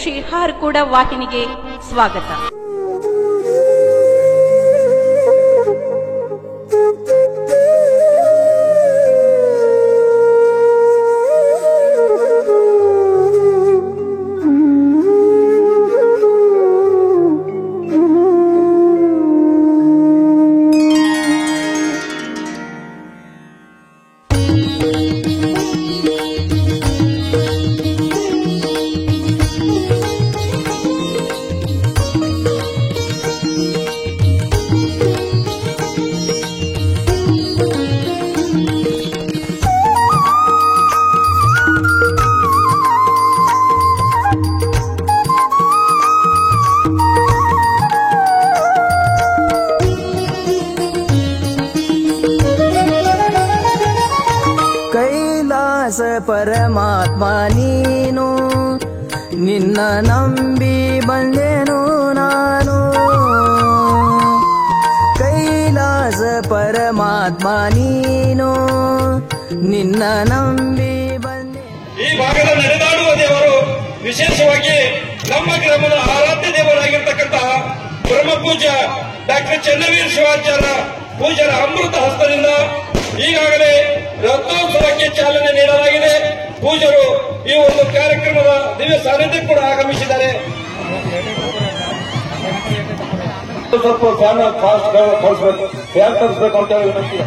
ಶ್ರೀ ಹಾರಕೂಡ ವಾಹಿನಿಗೆ ಸ್ವಾಗತ. ಪರಮಾತ್ಮ ನೀನು ನಿನ್ನ ನಂಬಿ ಬಂದೆನು ನಾನು. ಕೈಲಾಸ ಪರಮಾತ್ಮ ನೀನು ನಿನ್ನ ನಂಬಿ ಬಂದೆ. ಈ ಭಾಗದ ನಡೆದಾಡುವ ದೇವರು ವಿಶೇಷವಾಗಿ ನಮ್ಮ ಗ್ರಾಮದ ಆರಾಧ್ಯ ದೇವರಾಗಿರ್ತಕ್ಕಂತಹ ಬ್ರಹ್ಮ ಪೂಜ್ಯ ಡಾಕ್ಟರ್ ಚನ್ನವೀರ ಶಿವಾಚಾರ್ಯ ಪೂಜ್ಯರ ಅಮೃತ ಹಸ್ತದಿಂದ ಈಗಾಗಲೇ ರಥೋತ್ಸವಕ್ಕೆ ಚಾಲನೆ ನೀಡಲಾಗಿದೆ. ಪೂಜರು ಈ ಒಂದು ಕಾರ್ಯಕ್ರಮದ ದಿವ್ಯ ಸಾನ್ನಿಧ್ಯ ಕೂಡ ಆಗಮಿಸಿದ್ದಾರೆ. ಸ್ವಲ್ಪ ಫ್ಯಾನ್ ಫಾಸ್ಟ್ ಕಳಿಸಬೇಕು, ಫ್ಯಾನ್ ತರಿಸಬೇಕು ಅಂತ ಹೇಳಿ ವಿನಂತಿ.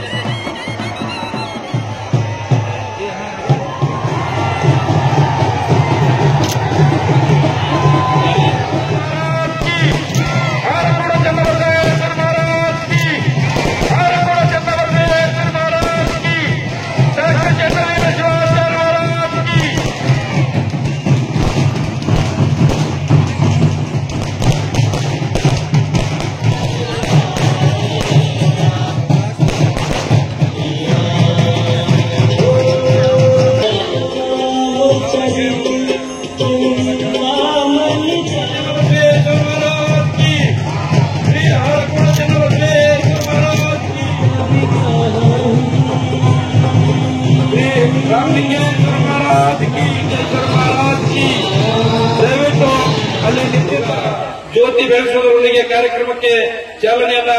ದಯವಿಟ್ಟು ಅಲ್ಲಿ ನಿಂತಿರುವ ಜ್ಯೋತಿ ಬೆಳೆಸೋದರೊಂದಿಗೆ ಕಾರ್ಯಕ್ರಮಕ್ಕೆ ಚಾಲನೆಯನ್ನ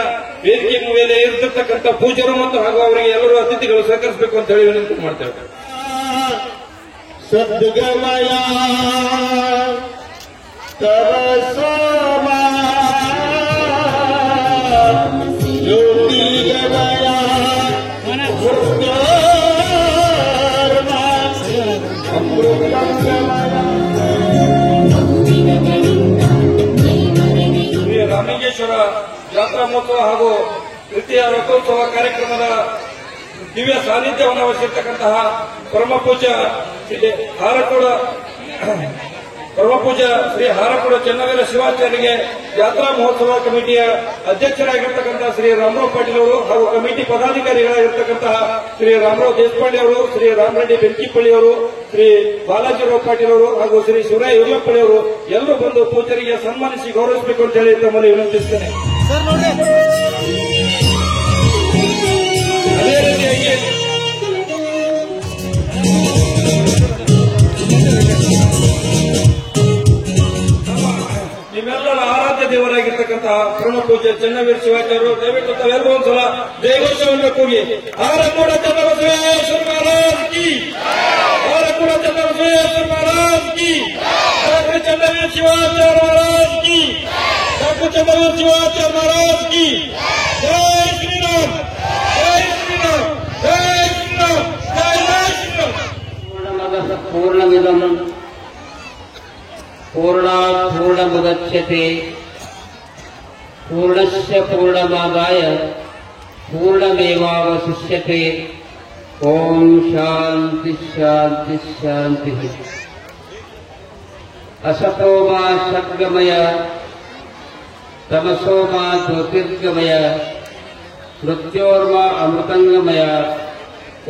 ವೇದಿಕೆ ಮೇಲೆ ಇರತಕ್ಕಂಥ ಪೂಜರು ಮತ್ತು ಹಾಗೂ ಅವರಿಗೆ ಎಲ್ಲರೂ ಅತಿಥಿಗಳು ಸಹಕರಿಸಬೇಕು ಅಂತ ಹೇಳಿ ವಿನಂತಿ ಮಾಡ್ತೇವೆ. ಸದ್ಗಮಯ ತರಸೋಮ ಜ್ಯೋತಿಗಮಯ ಶ್ರೀ ರಾಮಲಿಂಗೇಶ್ವರ ಜಾತ್ರಾ ಮಹೋತ್ಸವ ಹಾಗೂ ತೃತೀಯ ರಥೋತ್ಸವ ಕಾರ್ಯಕ್ರಮದ ದಿವ್ಯ ಸಾನ್ನಿಧ್ಯವನ್ನು ವಹಿಸಿರ್ತಕ್ಕಂತಹ ಪರಮ ಪೂಜ್ಯ ಶ್ರೀ ಹಾರಕೂಡ ಚನ್ನವೀರ ಶಿವಾಚಾರ್ಯರಿಗೆ ಜಾತ್ರಾ ಮಹೋತ್ಸವ ಕಮಿಟಿಯ ಅಧ್ಯಕ್ಷರಾಗಿರ್ತಕ್ಕಂತಹ ಶ್ರೀ ರಾಮರಾವ್ ಪಾಟೀಲ್ ಅವರು ಹಾಗೂ ಕಮಿಟಿ ಪದಾಧಿಕಾರಿಗಳಾಗಿರ್ತಕ್ಕಂತಹ ಶ್ರೀ ರಾಮರಾವ್ ದೇಶಪಾಂಡೆ ಅವರು, ಶ್ರೀ ರಾಮರೆಡ್ಡಿ ಬೆಂಕಿಪಳ್ಳಿ ಅವರು, ಶ್ರೀ ಬಾಲಾಜಿರಾವ್ ಪಾಟೀಲ್ ಅವರು ಹಾಗೂ ಶ್ರೀ ಶಿವರಾಯ ಉರ್ಲಪ್ಪಳ್ಳಿ ಅವರು ಎಲ್ಲರೂ ಬಂದು ಪೂಜರಿಗೆ ಸನ್ಮಾನಿಸಿ ಗೌರವಿಸಬೇಕು ಅಂತ ಹೇಳಿ ತಮ್ಮಲ್ಲಿ ವಿನಂತಿಸುತ್ತೇನೆ. ಅದೇ ರೀತಿಯಾಗಿ ನಿಮ್ಮೆಲ್ಲರ ಆರಾಧ್ಯ ದೇವರಾಗಿರ್ತಕ್ಕಂತಹ ಪರಮ ಪೂಜ್ಯ ಚನ್ನವೀರ ಶಿವಾಚಾರ್ಯರು ದಯವಿಟ್ಟು ತಾವೆಲ್ಲರೂ ಒಂದ್ಸಲ ಜಯಘೋಷವನ್ನು ಕೂಗಿ ಹಾರಕೂಡ ಚನ್ನಬಸವೇಶ್ವರ ಮಹಾರಾಜ್ ಕಿ, ಹಾರಕೂಡ ಚನ್ನಬಸವೇಶ್ವರ ಮಹಾರಾಜ್ ಕಿ, ಡಾಕ್ಟರ್ ಚನ್ನವೀರ ಶಿವಾಚಾರ್ಯ ಮಹಾರಾಜ್ ಕಿ, ಡಾಕ್ಟರ್ ಚನ್ನವೀರ ಶಿವಾಚಾರ್ಯ ಮಹಾರಾಜ್ ಕಿ. ಜೈ ಶ್ರೀರಾಮ್, ಜೈ ಶ್ರೀರಾಮ್, ಜೈ ಶ್ರೀರಾಮ್, ಜೈ ಜೈ ಶ್ರೀರಾಮ್. ಪೂರ್ಣಮಿದಂ ಪೂರ್ಣಾತ್ ಪೂರ್ಣಮುದಚ್ಯತೆ ಪೂರ್ಣಸ್ಯ ಪೂರ್ಣಮಾದಾಯ ಪೂರ್ಣಮೇವಾವಶಿಷ್ಯತೆ. ಓಂ ಶಾಂತಿ ಶಾಂತಿ ಶಾಂತಿ. ಅಸತೋ ಮಾ ಸದ್ಗಮಯ ತಮಸೋ ಮಾ ಜ್ಯೋತಿರ್ಗಮಯ ಮೃತ್ಯೋರ್ಮಾ ಅಮೃತಂಗಮಯ.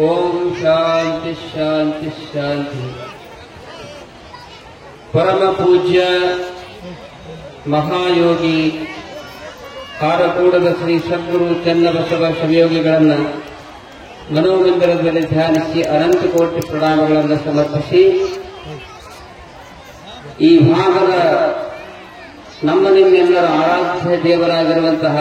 ಓಂ ಶಾಂತಿ ಶಾಂತಿ ಶಾಂತಿ. ಪರಮ ಪೂಜ್ಯ ಮಹಾಯೋಗಿ ಹಾರಕೂಡದ ಶ್ರೀ ಸದ್ಗುರು ಚನ್ನಬಸವ ಶಿವಯೋಗಿಗಳನ್ನು ಮನೋಮಂದಿರದಲ್ಲಿ ಧ್ಯಾನಿಸಿ ಅನಂತ ಕೋಟಿ ಪ್ರಣಾಮಗಳನ್ನು ಸಮರ್ಪಿಸಿ ಈ ಭಾಗದ ನಮ್ಮ ನಿಮ್ಮೆಲ್ಲರ ಆರಾಧ್ಯ ದೇವರಾಗಿರುವಂತಹ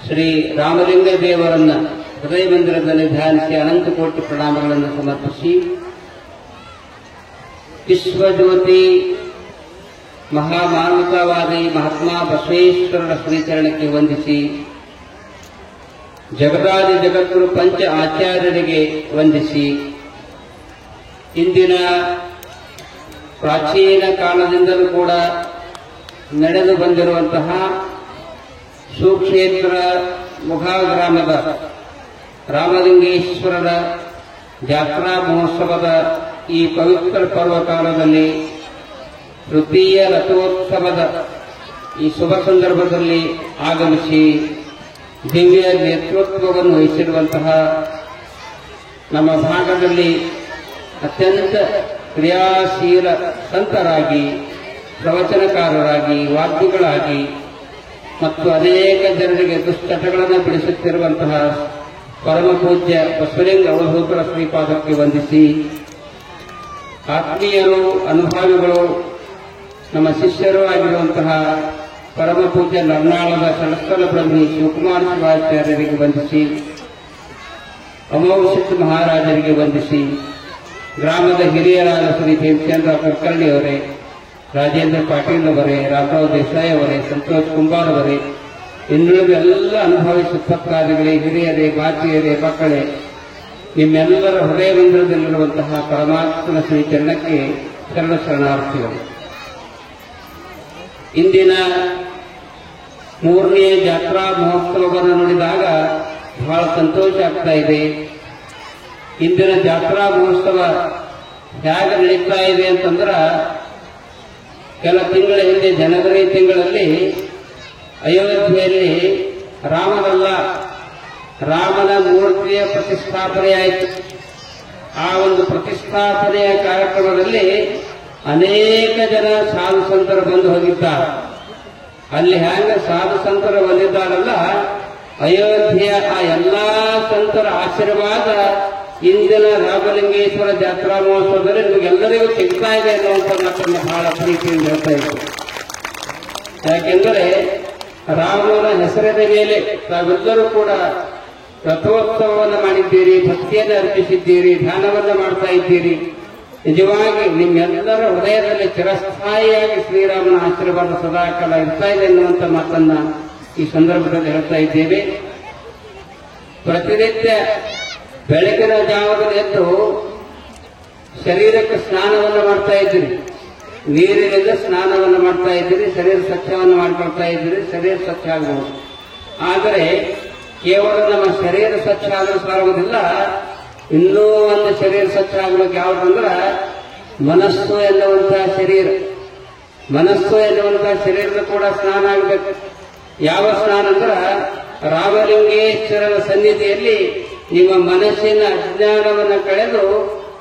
ಶ್ರೀ ರಾಮಲಿಂಗ ದೇವರನ್ನ ಹೃದಯ ಮಂದಿರದಲ್ಲಿ ಧ್ಯಾನಿಸಿ ಅನಂತ ಕೋಟಿ ಪ್ರಣಾಮಗಳನ್ನು ಸಮರ್ಪಿಸಿ ವಿಶ್ವಜ್ಯೋತಿ ಮಹಾಮಾನವತಾವಾದಿ ಮಹಾತ್ಮ ಬಸವೇಶ್ವರರ ಶ್ರೀಚರಣಕ್ಕೆ ವಂದಿಸಿ ಜಗದಾದಿ ಜಗದ್ಗುರು ಪಂಚ ಆಚಾರ್ಯರಿಗೆ ವಂದಿಸಿ ಇಂದಿನ ಪ್ರಾಚೀನ ಕಾಲದಿಂದಲೂ ಕೂಡ ನಡೆದು ಬಂದಿರುವಂತಹ ಸುಕ್ಷೇತ್ರ ಮುಘಾ ಗ್ರಾಮದ ರಾಮಲಿಂಗೇಶ್ವರರ ಜಾತ್ರಾ ಮಹೋತ್ಸವದ ಈ ಪವಿತ್ರ ಪರ್ವಕಾಲದಲ್ಲಿ ತೃತೀಯ ರಥೋತ್ಸವದ ಈ ಶುಭ ಸಂದರ್ಭದಲ್ಲಿ ಆಗಮಿಸಿ ದಿವ್ಯ ನೇತೃತ್ವವನ್ನು ವಹಿಸಿರುವಂತಹ ನಮ್ಮ ಭಾಗದಲ್ಲಿ ಅತ್ಯಂತ ಕ್ರಿಯಾಶೀಲ ಸಂತರಾಗಿ ಪ್ರವಚನಕಾರರಾಗಿ ವಾಗ್ಮಿಗಳಾಗಿ ಮತ್ತು ಅನೇಕ ಜನರಿಗೆ ದುಶ್ಚಟಗಳನ್ನು ಬಿಡಿಸುತ್ತಿರುವಂತಹ ಪರಮ ಪೂಜ್ಯ ಬಸವಲಿಂಗ ಅವಧೂತರ ಶ್ರೀಪಾದಕ್ಕೆ ವಂದಿಸಿ ಆತ್ಮೀಯರು ಅನುಭಾವಿಗಳು ನಮ್ಮ ಶಿಷ್ಯರೂ ಆಗಿರುವಂತಹ ಪರಮ ಪೂಜ್ಯ ನರ್ನಾಳದ ಸಳಸ್ಥಲ ಬ್ರಹ್ಮಿ ಶಿವಕುಮಾರ ಶಿವಾಚಾರ್ಯರಿಗೆ ವಂದಿಸಿ ಅಮೋಘ ಮಹಾರಾಜರಿಗೆ ವಂದಿಸಿ ಗ್ರಾಮದ ಹಿರಿಯರಾದ ಶ್ರೀ ಹೇಮಚಂದ್ರ ಕುಲಕರ್ಣಿ ಅವರೇ, ರಾಜೇಂದ್ರ ಪಾಟೀಲ್ ಅವರೇ, ರಾಮರಾವ್ ದೇಸಾಯಿ ಅವರೇ, ಸಂತೋಷ್ ಕುಂಬಾರ್ ಅವರೇ, ಇನ್ನುಳಿದ ಎಲ್ಲ ಅನುಭವಿ ಸುಪ್ಪತ್ಕಾರಿಗಳೇ, ಹಿರಿಯರೇ, ಮಾತೆಯರೇ, ಮಕ್ಕಳೇ, ನಿಮ್ಮೆಲ್ಲರ ಹೃದಯ ಮಂದಿರದಲ್ಲಿರುವಂತಹ ಪರಮಾತ್ಮನ ಶ್ರೀ ಚರಣಕ್ಕೆ ಶರಣಾರ್ಥಿಗಳು. ಇಂದಿನ ಮೂರನೇ ಜಾತ್ರಾ ಮಹೋತ್ಸವವನ್ನು ನೋಡಿದಾಗ ಬಹಳ ಸಂತೋಷ ಆಗ್ತಾ ಇದೆ. ಇಂದಿನ ಜಾತ್ರಾ ಮಹೋತ್ಸವ ಹೇಗೆ ನಡೀತಾ ಇದೆ ಅಂತಂದ್ರ, ಕೆಲ ತಿಂಗಳ ಹಿಂದೆ ಜನವರಿ ತಿಂಗಳಲ್ಲಿ ಅಯೋಧ್ಯೆಯಲ್ಲಿ ರಾಮನ ಮೂರ್ತಿಯ ಪ್ರತಿಷ್ಠಾಪನೆಯಾಯಿತು. ಆ ಒಂದು ಪ್ರತಿಷ್ಠಾಪನೆಯ ಕಾರ್ಯಕ್ರಮದಲ್ಲಿ ಅನೇಕ ಜನ ಸಾಧು ಸಂತರು ಬಂದು ಹೋಗಿದ್ದಾರೆ. ಅಲ್ಲಿ ಹ್ಯಾಂಗ ಸಾಧು ಸಂತರು ಬಂದಿದ್ದಾರಲ್ಲ, ಅಯೋಧ್ಯೆಯ ಆ ಎಲ್ಲಾ ಸಂತರ ಆಶೀರ್ವಾದ ಇಂದಿನ ರಾಮಲಿಂಗೇಶ್ವರ ಜಾತ್ರಾ ಮಹೋತ್ಸವದಲ್ಲಿ ನಿಮಗೆಲ್ಲರಿಗೂ ಸಿಗ್ತಾ ಇದೆ ಅನ್ನುವಂಥ ಮಾತನ್ನು ಬಹಳ ಪ್ರೀತಿಯಿಂದ ಹೇಳ್ತಾ ಇತ್ತು. ಯಾಕೆಂದರೆ ರಾಮನ ಹೆಸರಿನ ಮೇಲೆ ತಾವೆಲ್ಲರೂ ಕೂಡ ರಥೋತ್ಸವವನ್ನು ಮಾಡಿದ್ದೀರಿ, ಭಕ್ತಿಯನ್ನು ಅರ್ಪಿಸಿದ್ದೀರಿ, ಧ್ಯಾನವನ್ನು ಮಾಡ್ತಾ ಇದ್ದೀರಿ. ನಿಜವಾಗಿ ನಿಮ್ಮೆಲ್ಲರ ಹೃದಯದಲ್ಲಿ ಚಿರಸ್ಥಾಯಿಯಾಗಿ ಶ್ರೀರಾಮನ ಆಶೀರ್ವಾದ ಸದಾಕಾಲ ಇರ್ತಾ ಇದೆ ಎನ್ನುವಂಥ ಮಾತನ್ನ ಈ ಸಂದರ್ಭದಲ್ಲಿ ಹೇಳ್ತಾ ಇದ್ದೇವೆ. ಪ್ರತಿನಿತ್ಯ ಬೆಳಗಿನ ಜಾವದಲ್ಲಿ ಎದ್ದು ಶರೀರಕ್ಕೆ ಸ್ನಾನವನ್ನು ಮಾಡ್ತಾ ಇದ್ದೀರಿ, ನೀರಿನಿಂದ ಸ್ನಾನವನ್ನು ಮಾಡ್ತಾ ಇದ್ದೀರಿ, ಶರೀರ ಸ್ವಚ್ಛವನ್ನು ಮಾಡ್ಕೊಳ್ತಾ ಇದ್ದೀರಿ, ಶರೀರ ಸ್ವಚ್ಛ ಆಗಬಹುದು. ಆದರೆ ಕೇವಲ ನಮ್ಮ ಶರೀರ ಸ್ವಚ್ಛ ಆದರೂ ಸಾಗುವುದಿಲ್ಲ, ಇನ್ನೂ ಒಂದು ಶರೀರ ಸ್ವಚ್ಛ ಆಗಬೇಕು. ಯಾವುದಂದ್ರೆ ಮನಸ್ಸು ಎನ್ನುವಂತಹ ಶರೀರದ ಕೂಡ ಸ್ನಾನ ಆಗಬೇಕು. ಯಾವ ಸ್ನಾನ ಅಂದ್ರ ರಾಮಲಿಂಗೇಶ್ವರನ ಸನ್ನಿಧಿಯಲ್ಲಿ ನಿಮ್ಮ ಮನಸ್ಸಿನ ಅಜ್ಞಾನವನ್ನು ಕಳೆದು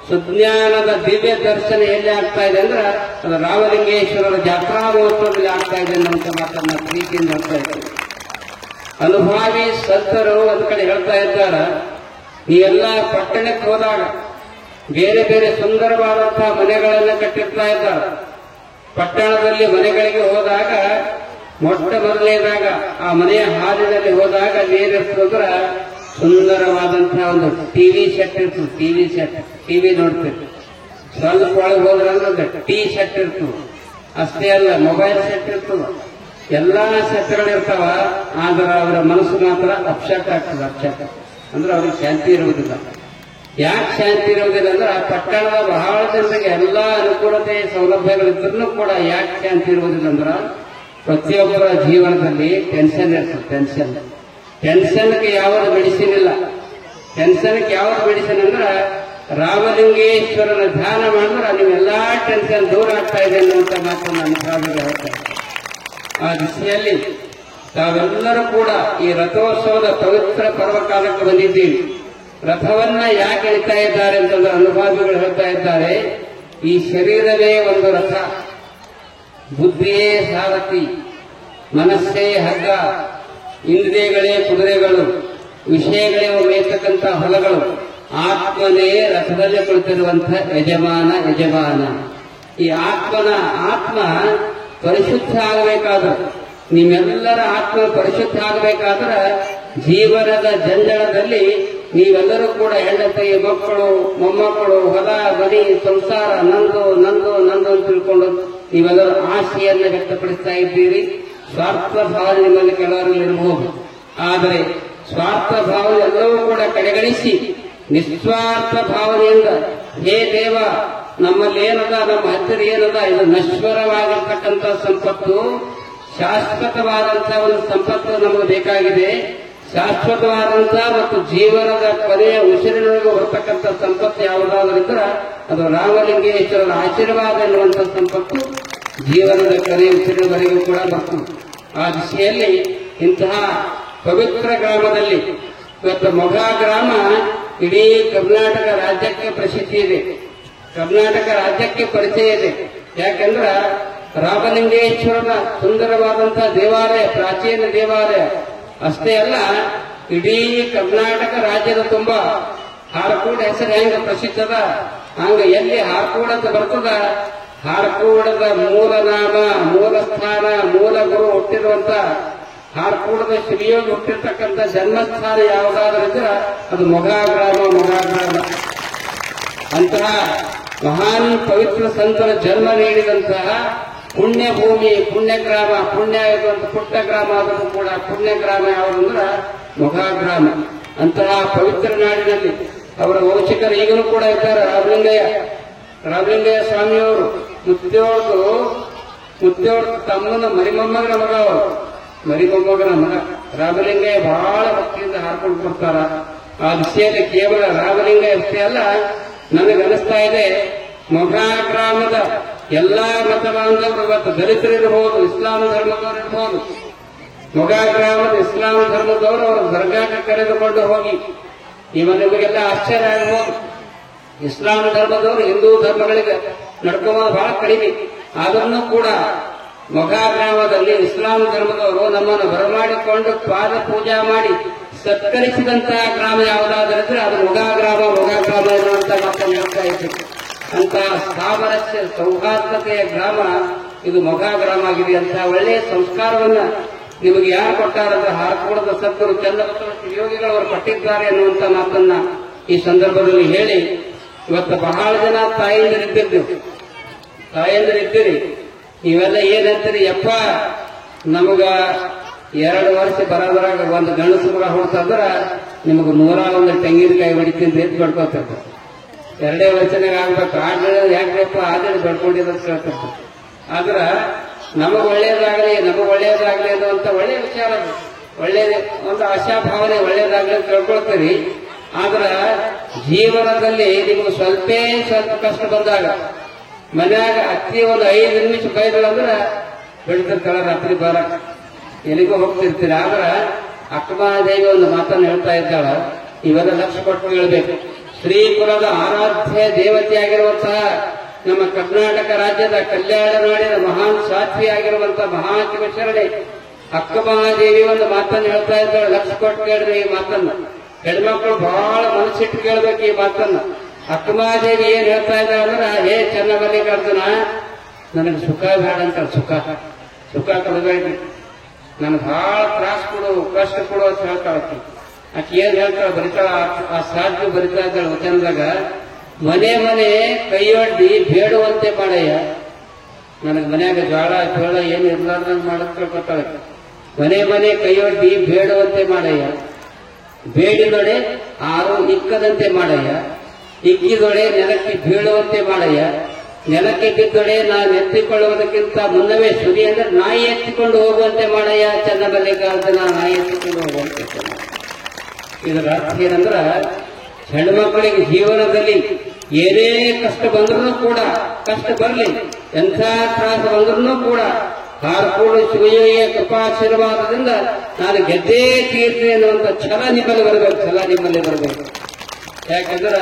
ಸುಜ್ಞಾನದ ದಿವ್ಯ ದರ್ಶನ ಎಲ್ಲಿ ಆಗ್ತಾ ಇದೆ ಅಂದ್ರೆ ಅದು ರಾಮಲಿಂಗೇಶ್ವರರ ಜಾತ್ರಾ ಮಹೋತ್ಸವದಲ್ಲಿ ಆಗ್ತಾ ಇದೆ ಅನ್ನುವಂಥ ಮಾತನ್ನ ಪ್ರೀತಿಯಿಂದ ಹೇಳ್ತಾ ಇದ್ದಾರೆ. ಅನುಭಾವಿ ಸಂತರು ಒಂದ್ ಕಡೆ ಹೇಳ್ತಾ ಇದ್ದಾರೆ, ಈ ಎಲ್ಲ ಪಟ್ಟಣಕ್ಕೆ ಹೋದಾಗ ಬೇರೆ ಬೇರೆ ಸುಂದರವಾದಂತಹ ಮನೆಗಳನ್ನು ಕಟ್ಟಿರ್ತಾ ಇದ್ದಾರೆ. ಪಟ್ಟಣದಲ್ಲಿ ಮನೆಗಳಿಗೆ ಹೋದಾಗ ಮೊಟ್ಟ ಮೊದಲನೇದಾಗ ಆ ಮನೆಯ ಹಾಲಿನಲ್ಲಿ ಹೋದಾಗ ಏನಿರ್ತದ್ರ ಸುಂದರವಾದಂತಹ ಒಂದು ಟಿವಿ ಸೆಟ್ ಇರ್ತದೆ. ಟಿವಿ ನೋಡ್ತೀವಿ. ಸ್ವಲ್ಪ ಒಳಗೆ ಹೋದ್ರಂದ್ರೆ ಟಿ ಸೆಟ್ ಇರ್ತದೆ. ಅಷ್ಟೇ ಅಲ್ಲ, ಮೊಬೈಲ್ ಸೆಟ್ ಇರ್ತದ, ಎಲ್ಲಾ ಸೆಟ್ಗಳಿರ್ತಾವ. ಆದ್ರೆ ಅವರ ಮನಸ್ಸು ಮಾತ್ರ ಅಪ್ಸೆಟ್ ಆಗ್ತದೆ. ಅಂದ್ರೆ ಅವ್ರಿಗೆ ಶಾಂತಿ ಇರುವುದಿಲ್ಲ. ಯಾಕೆ ಶಾಂತಿ ಇರುವುದಿಲ್ಲ ಅಂದ್ರೆ ಆ ಪಟ್ಟಣದ ಬಹಳ ಜನರಿಗೆ ಎಲ್ಲಾ ಅನುಕೂಲತೆ ಸೌಲಭ್ಯಗಳಿದ್ರೂ ಕೂಡ ಯಾಕೆ ಶಾಂತಿ ಇರುವುದಿಲ್ಲ ಅಂದ್ರೆ ಪ್ರತಿಯೊಬ್ಬರ ಜೀವನದಲ್ಲಿ ಟೆನ್ಷನ್ ಇರ್ತದೆ. ಟೆನ್ಷನ್ಗೆ ಯಾವುದು ಮೆಡಿಸಿನ್ ಇಲ್ಲ. ಟೆನ್ಷನ್ಗೆ ಯಾವುದು ಮೆಡಿಸಿನ್ ಅಂದ್ರೆ ರಾಮಲಿಂಗೇಶ್ವರನ ಧ್ಯಾನ ಮಾಡಿದ್ರೆ ನೀವೆಲ್ಲಾ ಟೆನ್ಷನ್ ದೂರ ಆಗ್ತಾ ಇದೆ ಅನ್ನುವಂಥ ಮಾತನ್ನು ಅನುಭಾವಿಗಳು ಹೇಳ್ತಾರೆ. ಆ ದಿಸೆಯಲ್ಲಿ ತಾವೆಲ್ಲರೂ ಕೂಡ ಈ ರಥೋತ್ಸವದ ಪವಿತ್ರ ಪರ್ವಕಾಲಕ್ಕೆ ಬಂದಿದ್ದೀವಿ. ರಥವನ್ನ ಯಾಕೆ ಎಳಿತಾ ಇದ್ದಾರೆ ಅಂತಂದ್ರೆ ಅನುಭಾವಿಗಳು ಹೇಳ್ತಾ ಇದ್ದಾರೆ, ಈ ಶರೀರವೇ ಒಂದು ರಥ, ಬುದ್ಧಿಯೇ ಸಾರಥಿ, ಮನಸ್ಸೇ ಹಗ್ಗ, ಇಂದ್ರಿಯಗಳೇ ಕುದುರೆಗಳು, ವಿಷಯಗಳೇ ಮೇಯ್ತಕ್ಕಂಥ ಹೊಲಗಳು, ಆತ್ಮನೇ ರಥದಲ್ಲಿ ಕುಳಿತಿರುವಂತಹ ಯಜಮಾನ. ಈ ಆತ್ಮ ಪರಿಶುದ್ಧ ಆಗಬೇಕಾದ್ರೆ, ನಿಮ್ಮೆಲ್ಲರ ಆತ್ಮ ಪರಿಶುದ್ಧ ಆಗಬೇಕಾದ್ರೆ ಜೀವನದ ಜಂಜಳದಲ್ಲಿ ನೀವೆಲ್ಲರೂ ಕೂಡ ಹೆಂಡತಿ, ಮಕ್ಕಳು, ಮೊಮ್ಮಕ್ಕಳು, ಹೊಲ ಮನೆ, ಸಂಸಾರ, ನಂದು ನಂದು ನಂದು ಅಂತ ತಿಳ್ಕೊಂಡು ನೀವೆಲ್ಲರೂ ಆಸೆಯನ್ನು ವ್ಯಕ್ತಪಡಿಸ್ತಾ ಇದ್ದೀರಿ. ಸ್ವಾರ್ಥ ಭಾವ ನಿಮ್ಮಲ್ಲಿ ಕೆಲವರಲ್ಲಿ ಇರಬಹುದು. ಆದರೆ ಸ್ವಾರ್ಥ ಭಾವ ಎಲ್ಲವೂ ಕೂಡ ಕಡೆಗಣಿಸಿ ನಿಸ್ವಾರ್ಥ ಭಾವನೆಯಿಂದ, ಹೇ ದೇವ, ನಮ್ಮಲ್ಲಿ ಏನದ, ನಮ್ಮ ಹತ್ತಿರ ಏನದ, ಇದು ನಶ್ವರವಾಗಿರ್ತಕ್ಕಂಥ ಸಂಪತ್ತು, ಶಾಶ್ವತವಾದಂತಹ ಒಂದು ಸಂಪತ್ತು ನಮಗೆ ಬೇಕಾಗಿದೆ. ಶಾಶ್ವತವಾದಂತಹ ಮತ್ತು ಜೀವನದ ಕೊನೆಯ ಉಸಿರಿನೊಳಗೆ ಬರ್ತಕ್ಕಂಥ ಸಂಪತ್ತು ಯಾವುದಾದ್ರಿದ್ರೆ ಅದು ರಾಮಲಿಂಗೇಶ್ವರರ ಆಶೀರ್ವಾದ ಎನ್ನುವಂಥ ಸಂಪತ್ತು ಜೀವನದ ಕೊನೆಯ ಉಸಿರಿನವರೆಗೂ ಕೂಡ ಬರ್ತದೆ. ಆ ದಿಶೆಯಲ್ಲಿ ಇಂತಹ ಪವಿತ್ರ ಗ್ರಾಮದಲ್ಲಿ ಇವತ್ತು ಮೊಘಾ ಗ್ರಾಮ ಇಡೀ ಕರ್ನಾಟಕ ರಾಜ್ಯಕ್ಕೆ ಪ್ರಸಿದ್ಧಿ ಇದೆ, ಕರ್ನಾಟಕ ರಾಜ್ಯಕ್ಕೆ ಪರಿಚಯ ಇದೆ. ಯಾಕಂದ್ರೆ ರಾಮಲಿಂಗೇಶ್ವರನ ಸುಂದರವಾದಂತಹ ದೇವಾಲಯ, ಪ್ರಾಚೀನ ದೇವಾಲಯ ಅಷ್ಟೇ ಅಲ್ಲ, ಇಡೀ ಕರ್ನಾಟಕ ರಾಜ್ಯದ ತುಂಬ ಹಾರಕೂಡ ಹೆಸರು ಹೆಂಗ ಪ್ರಸಿದ್ಧದ, ಹಂಗ ಎಲ್ಲಿ ಹಾರಕೂಡ ಅಂತ ಬರ್ತದ, ಹಾರಕೂಡದ ಮೂಲ ನಾಮ, ಮೂಲ ಸ್ಥಾನ, ಮೂಲ ಗುರು ಹುಟ್ಟಿರುವಂತ ಹಾರಕೂಡದ ಶ್ರೀಯೋಗಿ ಹುಟ್ಟಿರ್ತಕ್ಕಂಥ ಜನ್ಮಸ್ಥಾನ ಯಾವುದಾದ್ರಿದ್ರೆ ಅದು ಮೊಘಾ ಗ್ರಾಮ. ಅಂತಹ ಮಹಾನ್ ಪವಿತ್ರ ಸಂತರ ಜನ್ಮ ನೀಡಿದಂತಹ ಪುಣ್ಯ ಭೂಮಿ, ಪುಣ್ಯ ಗ್ರಾಮ, ಪುಣ್ಯ ಇರುವಂತ ಪುಟ್ಟ ಗ್ರಾಮ ಆದರೂ ಕೂಡ ಪುಣ್ಯ ಗ್ರಾಮ ಯಾವುದಂದ್ರೆ ಮೊಘಾ ಗ್ರಾಮ. ಅಂತಹ ಪವಿತ್ರ ನಾಡಿನಲ್ಲಿ ಅವರ ವಂಶಿಕರು ಈಗಲೂ ಕೂಡ ಇದ್ದಾರೆ. ರಾಮಲಿಂಗಯ್ಯ ಸ್ವಾಮಿಯವರು ಮುದ್ದೆಯವ್ರದ್ದು ತಮ್ಮನ ಮರಿಮೊಮ್ಮಗನ ಮಗ, ಅವರು ಮರಿಮೊಮ್ಮಗನ ಮಗ. ರಾಮಲಿಂಗಯ್ಯ ಬಹಳ ಭಕ್ತಿಯಿಂದ ಹಾರ್ಕೊಂಡು ಬರ್ತಾರ. ಆ ದಿಶೆಯಲ್ಲಿ ಕೇವಲ ರಾಮಲಿಂಗಯ್ಯ ಅಷ್ಟೇ ಅಲ್ಲ, ನನಗನಿಸ್ತಾ ಇದೆ ಮೊಘಾ ಗ್ರಾಮದ ಎಲ್ಲಾ ಮತ ಬಾಂಧವರು, ಇವತ್ತು ದಲಿತರಿರಬಹುದು, ಇಸ್ಲಾಂ ಧರ್ಮದವರು ಇರಬಹುದು, ಮೊಘಾ ಗ್ರಾಮದ ಇಸ್ಲಾಂ ಧರ್ಮದವರು ಅವರ ದರ್ಗಾಕ್ಕೆ ಕರೆದುಕೊಂಡು ಹೋಗಿ, ನಿಮಗೆಲ್ಲ ಆಶ್ಚರ್ಯ ಆಗಬಹುದು. ಇಸ್ಲಾಂ ಧರ್ಮದವರು ಹಿಂದೂ ಧರ್ಮಗಳಿಗೆ ನಡ್ಕೊಳ್ಳೋದು ಬಹಳ ಕಡಿಮೆ. ಆದ್ರೂ ಕೂಡ ಮೊಘಾ ಗ್ರಾಮದಲ್ಲಿ ಇಸ್ಲಾಂ ಧರ್ಮದವರು ನಮ್ಮನ್ನು ಬರಮಾಡಿಕೊಂಡು ಪಾದ ಪೂಜಾ ಮಾಡಿ ಸತ್ಕರಿಸಿದಂತಹ ಗ್ರಾಮ ಯಾವುದಾದ್ರಿದ್ರೆ ಅದು ಮೊಘಾ ಗ್ರಾಮ ಎನ್ನುವಂತ ಮಾತನ್ನು ಹೇಳ್ತಾ ಇದ್ದೀವಿ. ಅಂತಹ ಸಾಮರಸ್ಯ ಸೌಹಾರ್ದತೆಯ ಗ್ರಾಮ ಇದು ಮೊಘಾ ಗ್ರಾಮ ಆಗಿದೆ. ಅಂತಹ ಒಳ್ಳೆಯ ಸಂಸ್ಕಾರವನ್ನ ನಿಮಗೆ ಯಾರು ಕೊಟ್ಟಾರಂದ್ರೆ ಹಾರಕೂಡದ ಸದ್ಗುರು ಚನ್ನಬಸವ ಯೋಗಿಗಳು ಅವರು ಕೊಟ್ಟಿದ್ದಾರೆ ಎನ್ನುವಂತ ಮಾತನ್ನ ಈ ಸಂದರ್ಭದಲ್ಲಿ ಹೇಳಿ, ಇವತ್ತು ಬಹಳ ಜನ ತಾಯಂದಿರಿದ್ದೀರಿ, ನೀವೆಲ್ಲ ಏನಂತೀರಿ, ಯಪ್ಪ ನಮಗ 2 ವರ್ಷ ಬರೋದ್ರಾಗ ಒಂದು ಗಂಡಸು ಕೂಡ ಹೊಡ್ತಂದ್ರ ನಿಮಗ 101 ತೆಂಗಿನಕಾಯಿ ಹೊಡಿತೀನಿ ಅಂತ ಬಡ್ಕೋತಿರ್ತಾರೆ. 2 ವರ್ಷನಾಗ ಆಗ್ಬೇಕು, ಆಡ್ಮೇಲೆ ಯಾಕಪ್ಪ ಆದ್ರೆ ಬಡ್ಕೊಂಡಿದ್ದ ಹೇಳ್ತಿರ್ತಾರೆ. ಆದ್ರ ನಮಗ್ ಒಳ್ಳೇದಾಗಲಿ ಅನ್ನುವಂತ ಒಳ್ಳೆಯ ವಿಚಾರ, ಒಳ್ಳೆಯ ಒಂದು ಆಶಾಭಾವನೆ, ಒಳ್ಳೇದಾಗಲಿ ಅಂತ ತಿಳ್ಕೊಳ್ತೀರಿ. ಆದ್ರ ಜೀವನದಲ್ಲಿ ನಿಮ್ಗೆ ಸ್ವಲ್ಪ ಕಷ್ಟ ಬಂದಾಗ ಮನ್ಯಾಗ ಅತ್ತಿ ಒಂದು 5 ನಿಮಿಷ ಬೈದಳಂದ್ರ ಬೆಳಿತಿರ್ತಾಳ, ರಾತ್ರಿ ಬರಕ್ ಎಲ್ಲಿಗೂ ಹೋಗ್ತಿರ್ತೀರಿ. ಆದ್ರ ಅಕ್ಕಮಹಾದೇವಿ ಒಂದು ಮಾತನ್ನು ಹೇಳ್ತಾ ಇದ್ದಾಳ, ಇವೆಲ್ಲ ಲಕ್ಷ ಕೊಟ್ಟು ಹೇಳ್ಬೇಕು. ಶ್ರೀಕುಲದ ಆರಾಧ್ಯ ದೇವತೆಯಾಗಿರುವಂತಹ ನಮ್ಮ ಕರ್ನಾಟಕ ರಾಜ್ಯದ ಕಲ್ಯಾಣ ನಾಡಿನ ಮಹಾನ್ ಸಾಧ್ವಿ ಆಗಿರುವಂತಹ ಮಹಾಶಿವಶರಣೆ ಅಕ್ಕಮಹಾದೇವಿ ಒಂದು ಮಾತನ್ನು ಹೇಳ್ತಾ ಇದ್ದಾಳೆ, ಲಕ್ಷ ಕೊಟ್ಟು ಕೇಳ್ರಿ ಈ ಮಾತನ್ನ. ಹೆಣ್ಮಕ್ಳು ಬಹಳ ಮನಸ್ಸಿಟ್ಟು ಕೇಳ್ಬೇಕು ಈ ಮಾತನ್ನ. ಅಕ್ಕಮಹಾದೇವಿ ಏನ್ ಹೇಳ್ತಾ ಇದ್ದಾಳೆ ಅಂದ್ರೆ, ಹೇ ಚನ್ನಮಲ್ಲಿಕಾರ್ಜುನ, ನನಗೆ ಸುಖ ಬೇಡ ಅಂತ, ಸುಖ ಕೊಡಬೇಡ್ರಿ, ನನಗೆ ಬಹಳ ತ್ರಾಸ ಕೊಡು, ಕಷ್ಟ ಕೊಡು ಅಂತ ಹೇಳ್ತಾಳೆ. ಆಕೆ ಏನ್ ಹೇಳ್ತಾಳೆ ಬರಿತಾಳ, ಆ ಸಾಧ್ಯ ಬರಿತಾ ಇದ್ದಾಳೆ ವಚನದಾಗ, ಮನೆ ಕೈಯೊಡ್ಡಿ ಬೇಡುವಂತೆ ಮಾಡಯ್ಯ. ನನಗೆ ಮನ್ಯಾಗ ಜ್ವಾಳ ಜೋಳ ಏನು ಇರ್ಲಾರ್ದಂಗೆ ಮಾಡಕ್ ತಿಳ್ಕೊತಾಳೆ. ಮನೆ ಕೈಯೊಡ್ಡಿ ಬೇಡುವಂತೆ ಮಾಡಯ್ಯ, ಬೇಡಿದೊಡೆ ಆರು ಇಕ್ಕದಂತೆ ಮಾಡಯ್ಯ, ಇಕ್ಕಿದೊಡೆ ನೆಲಕ್ಕೆ ಬೀಳುವಂತೆ ಮಾಡಯ್ಯ, ನೆಲಕ್ಕೆ ಬಿದ್ದೊಡೆ ನಾನು ಎತ್ತಿಕೊಳ್ಳುವುದಕ್ಕಿಂತ ಮುನ್ನವೇ ಸುರಿ ಅಂದ್ರೆ ನಾಯಿ ಎತ್ತಿಕೊಂಡು ಹೋಗುವಂತೆ ಮಾಡಯ್ಯ. ಚನ್ನಮಲ್ಲಿಕಾರ್ಜುನ ನಾಯಿ ಎತ್ತಿಕೊಂಡು ಹೋಗುವಂತೆ. ಇದರ ಅರ್ಥ ಏನಂದ್ರ, ಹೆಣ್ಮಕ್ಕಳಿಗೆ ಜೀವನದಲ್ಲಿ ಏನೇ ಕಷ್ಟ ಬಂದ್ರೂ ಕೂಡ, ಕಷ್ಟ ಬರಲಿ, ಎಂಥ ತ್ರಾಸ ಬಂದ್ರೂ ಕೂಡ ಹಾರಕೂಡು ಶಿವಯೋಗಿಯ ಕೃಪಾಶೀರ್ವಾದದಿಂದ ನಾನು ಗೆದ್ದೇ ತೀರ್ತೀನಿ ಅನ್ನುವಂಥ ಛಲ ನಿಮ್ಮಲ್ಲಿ ಬರಬೇಕು. ಯಾಕಂದ್ರೆ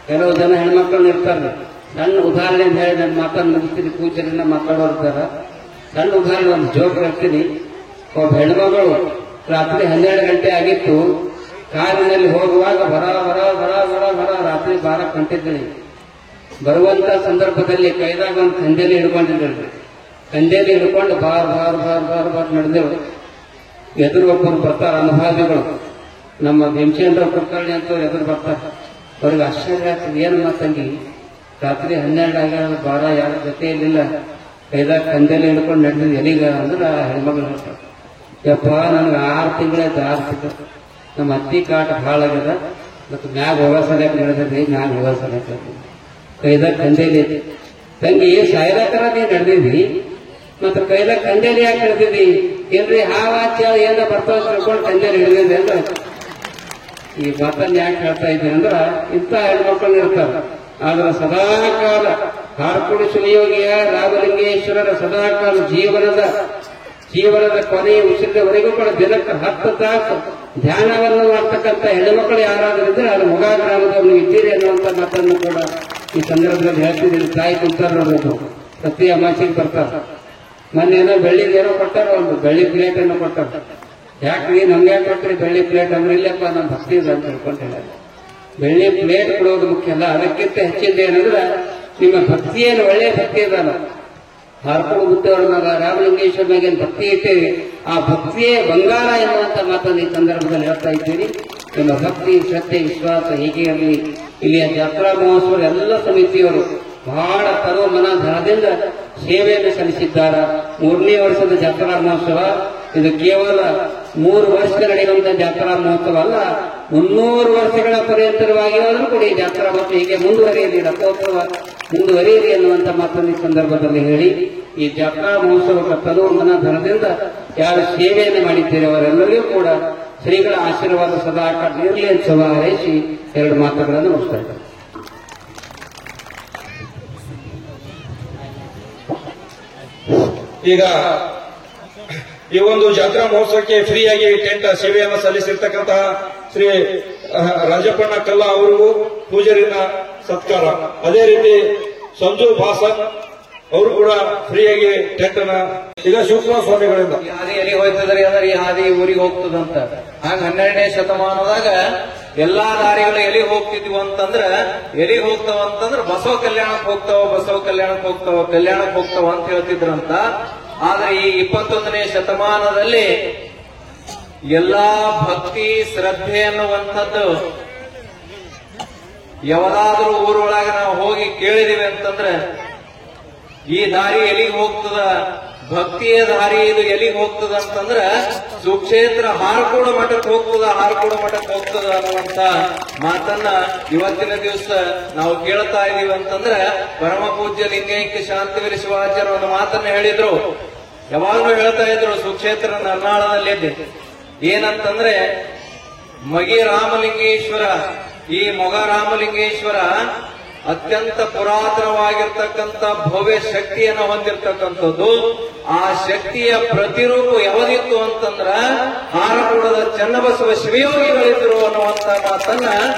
ಕೆಲವು ಜನ ಹೆಣ್ಮಕ್ಳನ್ನ ಇರ್ತಾರೆ. ಸಣ್ಣ ಉದಾಹರಣೆ ಅಂತ ಹೇಳಿ ನನ್ನ ಮಾತನ್ನು ಮುಗಿಸ್ತೀನಿ, ಕೂಚರಿಂದ ಮಾತಾಡೋರ್ತಾರ. ಸಣ್ಣ ಉದಾಹರಣೆ ಒಂದು ಜೋಕ್ ಹೇಳ್ತೀನಿ. ಒಬ್ಬ ಹೆಣ್ಮಗಳು ರಾತ್ರಿ 12 ಗಂಟೆ ಆಗಿತ್ತು, ಕಾರಿನಲ್ಲಿ ಹೋಗುವಾಗ ಬರ ರಾತ್ರಿ 12 ಗಂಟಿದ್ದೀನಿ. ಬರುವಂತ ಸಂದರ್ಭದಲ್ಲಿ ಕೈದಾಗ ಒಂದು ಕಂದೇಲಿ ಹಿಡ್ಕೊಂಡಿದ್ರು. ಕಂದೇಲಿ ಹಿಡ್ಕೊಂಡು ಬಾರ್ ಬಾರ್ ಬಾರ್ ಬಾರ್ ಬಾರ್ ನಡೆದೇವು. ಎದುರು ಒಬ್ಬರು ಬರ್ತಾರ ಅನುಭಾವಿಗಳು, ನಮ್ಮ ಭೀಮಚಂದ್ರ ಕುಲಕರ್ಣಿ ಅಂತ ಎದುರು ಬರ್ತಾರೆ. ಅವ್ರಿಗೆ ಆಶ್ಚರ್ಯ ಆಗ್ತದೆ, ಏನು ಮಾತಂಗಿ ರಾತ್ರಿ 12 ಆಗ್ಯಾರ, 12 ಯಾರ ಜೊತೆಯಲ್ಲಿಲ್ಲ, ಕೈದಾಗ ಕಂದೇಲಿ ಹಿಡ್ಕೊಂಡು ನಡೆದಿದ್ದು ಎಲ್ಲಿಗ ಅಂದ್ರೆ ಆ ಹೆಣ್ಮಗಳು ಹೇಳ್ತಾರೆ, ಯಪ್ಪ ನನಗೆ 6 ತಿಂಗಳಾಯ್ತು, 6 ತಿಂಗಳು ನಮ್ಮ ಅತ್ತಿ ಕಾಟ ಭಾಳ ಆಗ್ಯದ, ಮತ್ತು ಮ್ಯಾಗ ಹೋಗೋ ಸಲಕ್ಕೆ ನಡೆದಿದ್ರಿ, ಮ್ಯಾಗ ಹೋಗೋ ಸಲಕ್ಕೆ ಕೈದಾಗ ಕಂದೇಲಿ ತಂಗಿ ಸಾಯಿರಕರ ನೀ ನಡೆದಿದ್ದಿ, ಮತ್ತು ಕೈದಾಗ ಕಂದೇಲಿ ಯಾಕೆ ನಡೆದಿದ್ದಿ? ಏನ್ರಿ ಹಾವ ಚೇಳ ಏನ ಬರ್ತಾವ ತಿಳ್ಕೊಂಡು ಕಂದೇಲಿ ಹಿಡಿದಿದೆ ಅಂದ್ರೆ ಈ ಮಾತನ್ನ ಯಾಕೆ ಹೇಳ್ತಾ ಇದ್ದೀನಿ ಅಂದ್ರ ಇಂಥ ಹೆಣ್ಮಕ್ಳು ಇರ್ತಾರೆ. ಆದ್ರೆ ಸದಾಕಾಲ ಹಾರ್ಕುಡಿ ಸುನಿಯೋಗಿಯ ರಾಮಲಿಂಗೇಶ್ವರರ ಸದಾಕಾಲ ಜೀವನದ ಕೊನೆಯ ಉಸಿರಿನವರೆಗೂ ಕೂಡ ದಿನಕ್ಕೆ 10 ತಾಸು ಧ್ಯಾನವನ್ನು ಮಾಡ್ತಕ್ಕಂಥ ಹೆಣ್ಣುಮಕ್ಕಳು ಯಾರಾದ್ರೂ ಇದ್ರೆ ಅದು ಮೊಗಾ ಗ್ರಾಮದವ್ರು ಇದ್ದೀರಿ ಅನ್ನುವಂಥ ಮಾತನ್ನು ಕೂಡ ಈ ಸಂದರ್ಭದಲ್ಲಿ ಹೇಳ್ತಿದ್ದೀನಿ. ತಾಯಿ ಕುಂತಾರ ನೋಡೋದು, ಪ್ರತಿ ಅಮಾಸಿಗೆ ಬರ್ತಾರೆ. ಮೊನ್ನೇನೋ ಬೆಳ್ಳಿದೇನೋ ಕೊಟ್ಟಾರ, ಒಂದು ಬೆಳ್ಳಿ ಪ್ಲೇಟ್ ಅನ್ನು ಕೊಟ್ಟಾರ. ಯಾಕ್ರಿ ನಮ್ಗೆ ಯಾಕೆ ಕೊಟ್ರಿ ಬೆಳ್ಳಿ ಪ್ಲೇಟ್ ಅಂದ್ರೆ? ಇಲ್ಲಪ್ಪ ನಮ್ಮ ಭಕ್ತಿ ಇದೆ ಅಂತ ಹೇಳ್ಕೊಂಡು ಹೇಳ. ಬೆಳ್ಳಿ ಪ್ಲೇಟ್ ಕೊಡೋದು ಮುಖ್ಯ ಅಲ್ಲ, ಅದಕ್ಕಿಂತ ಹೆಚ್ಚಿಂದ ಏನಂದ್ರೆ ನಿಮ್ಮ ಭಕ್ತಿ ಏನು ಒಳ್ಳೆ ಭಕ್ತಿ ಇದಲ್ಲ. ಹಾರ್ಕೋಡು ಬುದ್ಧವ್ರನ್ನಾಗ ರಾಮಲಿಂಗೇಶ್ವರನಾಗ ಏನು ಭಕ್ತಿ ಇಟ್ಟೇವಿ, ಆ ಭಕ್ತಿಯೇ ಬಂಗಾರ ಎನ್ನುವಂತ ಮಾತನ್ನು ಈ ಸಂದರ್ಭದಲ್ಲಿ ಹೇಳ್ತಾ ಇದ್ದೀರಿ. ನಿಮ್ಮ ಭಕ್ತಿ, ಶ್ರದ್ಧೆ, ವಿಶ್ವಾಸ ಹೀಗೆ ಇರಲಿ. ಇಲ್ಲಿಯ ಜಾತ್ರಾ ಮಹೋತ್ಸವದ ಎಲ್ಲ ಸಮಿತಿಯವರು ಬಹಳ ತರೋ ಮನ ಧನದಿಂದ ಸೇವೆಯನ್ನು ಸಲ್ಲಿಸಿದ್ದಾರೆ. 3ನೇ ವರ್ಷದ ಜಾತ್ರಾ ಮಹೋತ್ಸವ ಇದು ಕೇವಲ 3 ವರ್ಷ ನಡೆಯುವಂತಹ ಜಾತ್ರಾ ಮಹೋತ್ಸವ ಅಲ್ಲ, 300 ವರ್ಷಗಳ ಪರ್ಯಂತರವಾಗಿರೋದ್ರೂ ಕೂಡ ಈ ಜಾತ್ರಾ ಮತ್ತು ಹೀಗೆ ಮುಂದುವರಿಯಲಿ, ರಥೋತ್ಸವ ಮುಂದುವರಿಯಲಿ ಅನ್ನುವಂಥ ಮಾತನ್ನು ಈ ಸಂದರ್ಭದಲ್ಲಿ ಹೇಳಿ, ಈ ಜಾತ್ರಾ ಮಹೋತ್ಸವಕ್ಕೆ ತರೋ ಮನ ಧನದಿಂದ ಯಾರು ಸೇವೆಯನ್ನು ಮಾಡಿದ್ದೀರಿ ಅವರೆಲ್ಲರಿಗೂ ಕೂಡ ಶ್ರೀಗಳ ಆಶೀರ್ವಾದ ಸದಾ ಇರಲಿ ಅಂತ ಶುಭ ಹಾರೈಸಿ 2 ಮಾತುಗಳನ್ನು ಮುಗಿಸ್ತಾ ಇದ್ದಾರೆ. ಈಗ ಈ ಒಂದು ಜಾತ್ರಾ ಮಹೋತ್ಸವಕ್ಕೆ ಫ್ರೀಯಾಗಿ ಟೆಂಟ್ ಸೇವೆಯನ್ನು ಸಲ್ಲಿಸಿರ್ತಕ್ಕಂತಹ ಶ್ರೀ ರಾಜಪ್ಪಣ್ಣ ಕಲ್ಲ ಅವರಿಗೂ ಪೂಜಾರಿನ ಸತ್ಕಾರ. ಅದೇ ರೀತಿ ಸಂಜು ಭಾಸನ್ ಅವರು ಕೂಡ ಫ್ರೀಯಾಗಿ ಟೆಂಟ್ ಅನ್ನ ಈಗ ಶಿವಕುಮಾರ ಸ್ವಾಮಿಗಳಿಂದ ಈ ಹಾದಿ ಎಲ್ಲಿ ಹೋಯ್ತದ್ರಿ ಅಂದ್ರೆ ಈ ಹಾದಿ ಊರಿಗೆ ಹೋಗ್ತದಂತ. ಹಾಗ 12ನೇ ಶತಮಾನದಾಗ ಎಲ್ಲಾ ದಾರಿಗಳು ಎಲ್ಲಿ ಹೋಗ್ತಿದ್ವು ಅಂತಂದ್ರ ಎಲ್ಲಿ ಹೋಗ್ತಾವ ಅಂತಂದ್ರ ಬಸವ ಕಲ್ಯಾಣಕ್ಕೆ ಹೋಗ್ತಾವ, ಬಸವ ಕಲ್ಯಾಣಕ್ಕೆ ಹೋಗ್ತಾವ, ಕಲ್ಯಾಣಕ್ಕೆ ಹೋಗ್ತಾವ ಅಂತ ಹೇಳ್ತಿದ್ರಂತ. ಆದ್ರೆ ಈ 21ನೇ ಶತಮಾನದಲ್ಲಿ ಎಲ್ಲಾ ಭಕ್ತಿ ಶ್ರದ್ಧೆ ಅನ್ನುವಂಥದ್ದು ಯಾವ್ದಾದ್ರೂ ಊರೊಳಗೆ ನಾವು ಹೋಗಿ ಕೇಳಿದಿವಿ ಅಂತಂದ್ರೆ ಈ ದಾರಿ ಎಲ್ಲಿಗೆ ಹೋಗ್ತದ, ಭಕ್ತಿಯ ದಾರಿ ಇದು ಎಲ್ಲಿಗೆ ಹೋಗ್ತದ ಅಂತಂದ್ರ ಸುಕ್ಷೇತ್ರ ಹಾರ್ಕೋಡು ಮಠಕ್ಕೆ ಹೋಗ್ತದ, ಹಾರ್ಕೋಡು ಮಠಕ್ಕೆ ಹೋಗ್ತದ ಅನ್ನುವಂತ ಮಾತನ್ನ ಇವತ್ತಿನ ದಿವಸ ನಾವು ಕೇಳ್ತಾ ಇದೀವಿ ಅಂತಂದ್ರೆ ಪರಮ ಪೂಜ್ಯ ಲಿಂಗೈಕ್ಯ ಶಾಂತಿವೀರ ಶಿವಾಚಾರ್ಯ ಒಂದು ಮಾತನ್ನ ಹೇಳಿದ್ರು. ಯಾವಾಗ್ಲೂ ಹೇಳ್ತಾ ಇದ್ರು ಸುಕ್ಷೇತ್ರ ನರ್ನಾಳದಲ್ಲಿ ಏನಂತಂದ್ರೆ ಮಗಿ ರಾಮಲಿಂಗೇಶ್ವರ, ಈ ಮೊಗ ರಾಮಲಿಂಗೇಶ್ವರ ಅತ್ಯಂತ ಪುರಾತನವಾಗಿರ್ತಕ್ಕಂಥ ಭವ್ಯ ಶಕ್ತಿಯನ್ನು ಹೊಂದಿರತಕ್ಕಂಥದ್ದು. ಆ ಶಕ್ತಿಯ ಪ್ರತಿರೂಪ ಯಾವದಿತ್ತು ಅಂತಂದ್ರ ಹಾರಕೂಡದ ಚನ್ನಬಸವ ಶಿವಯೋಗಿಗಳಿದ್ರು ಅನ್ನುವಂತ ಮಾತನ್ನ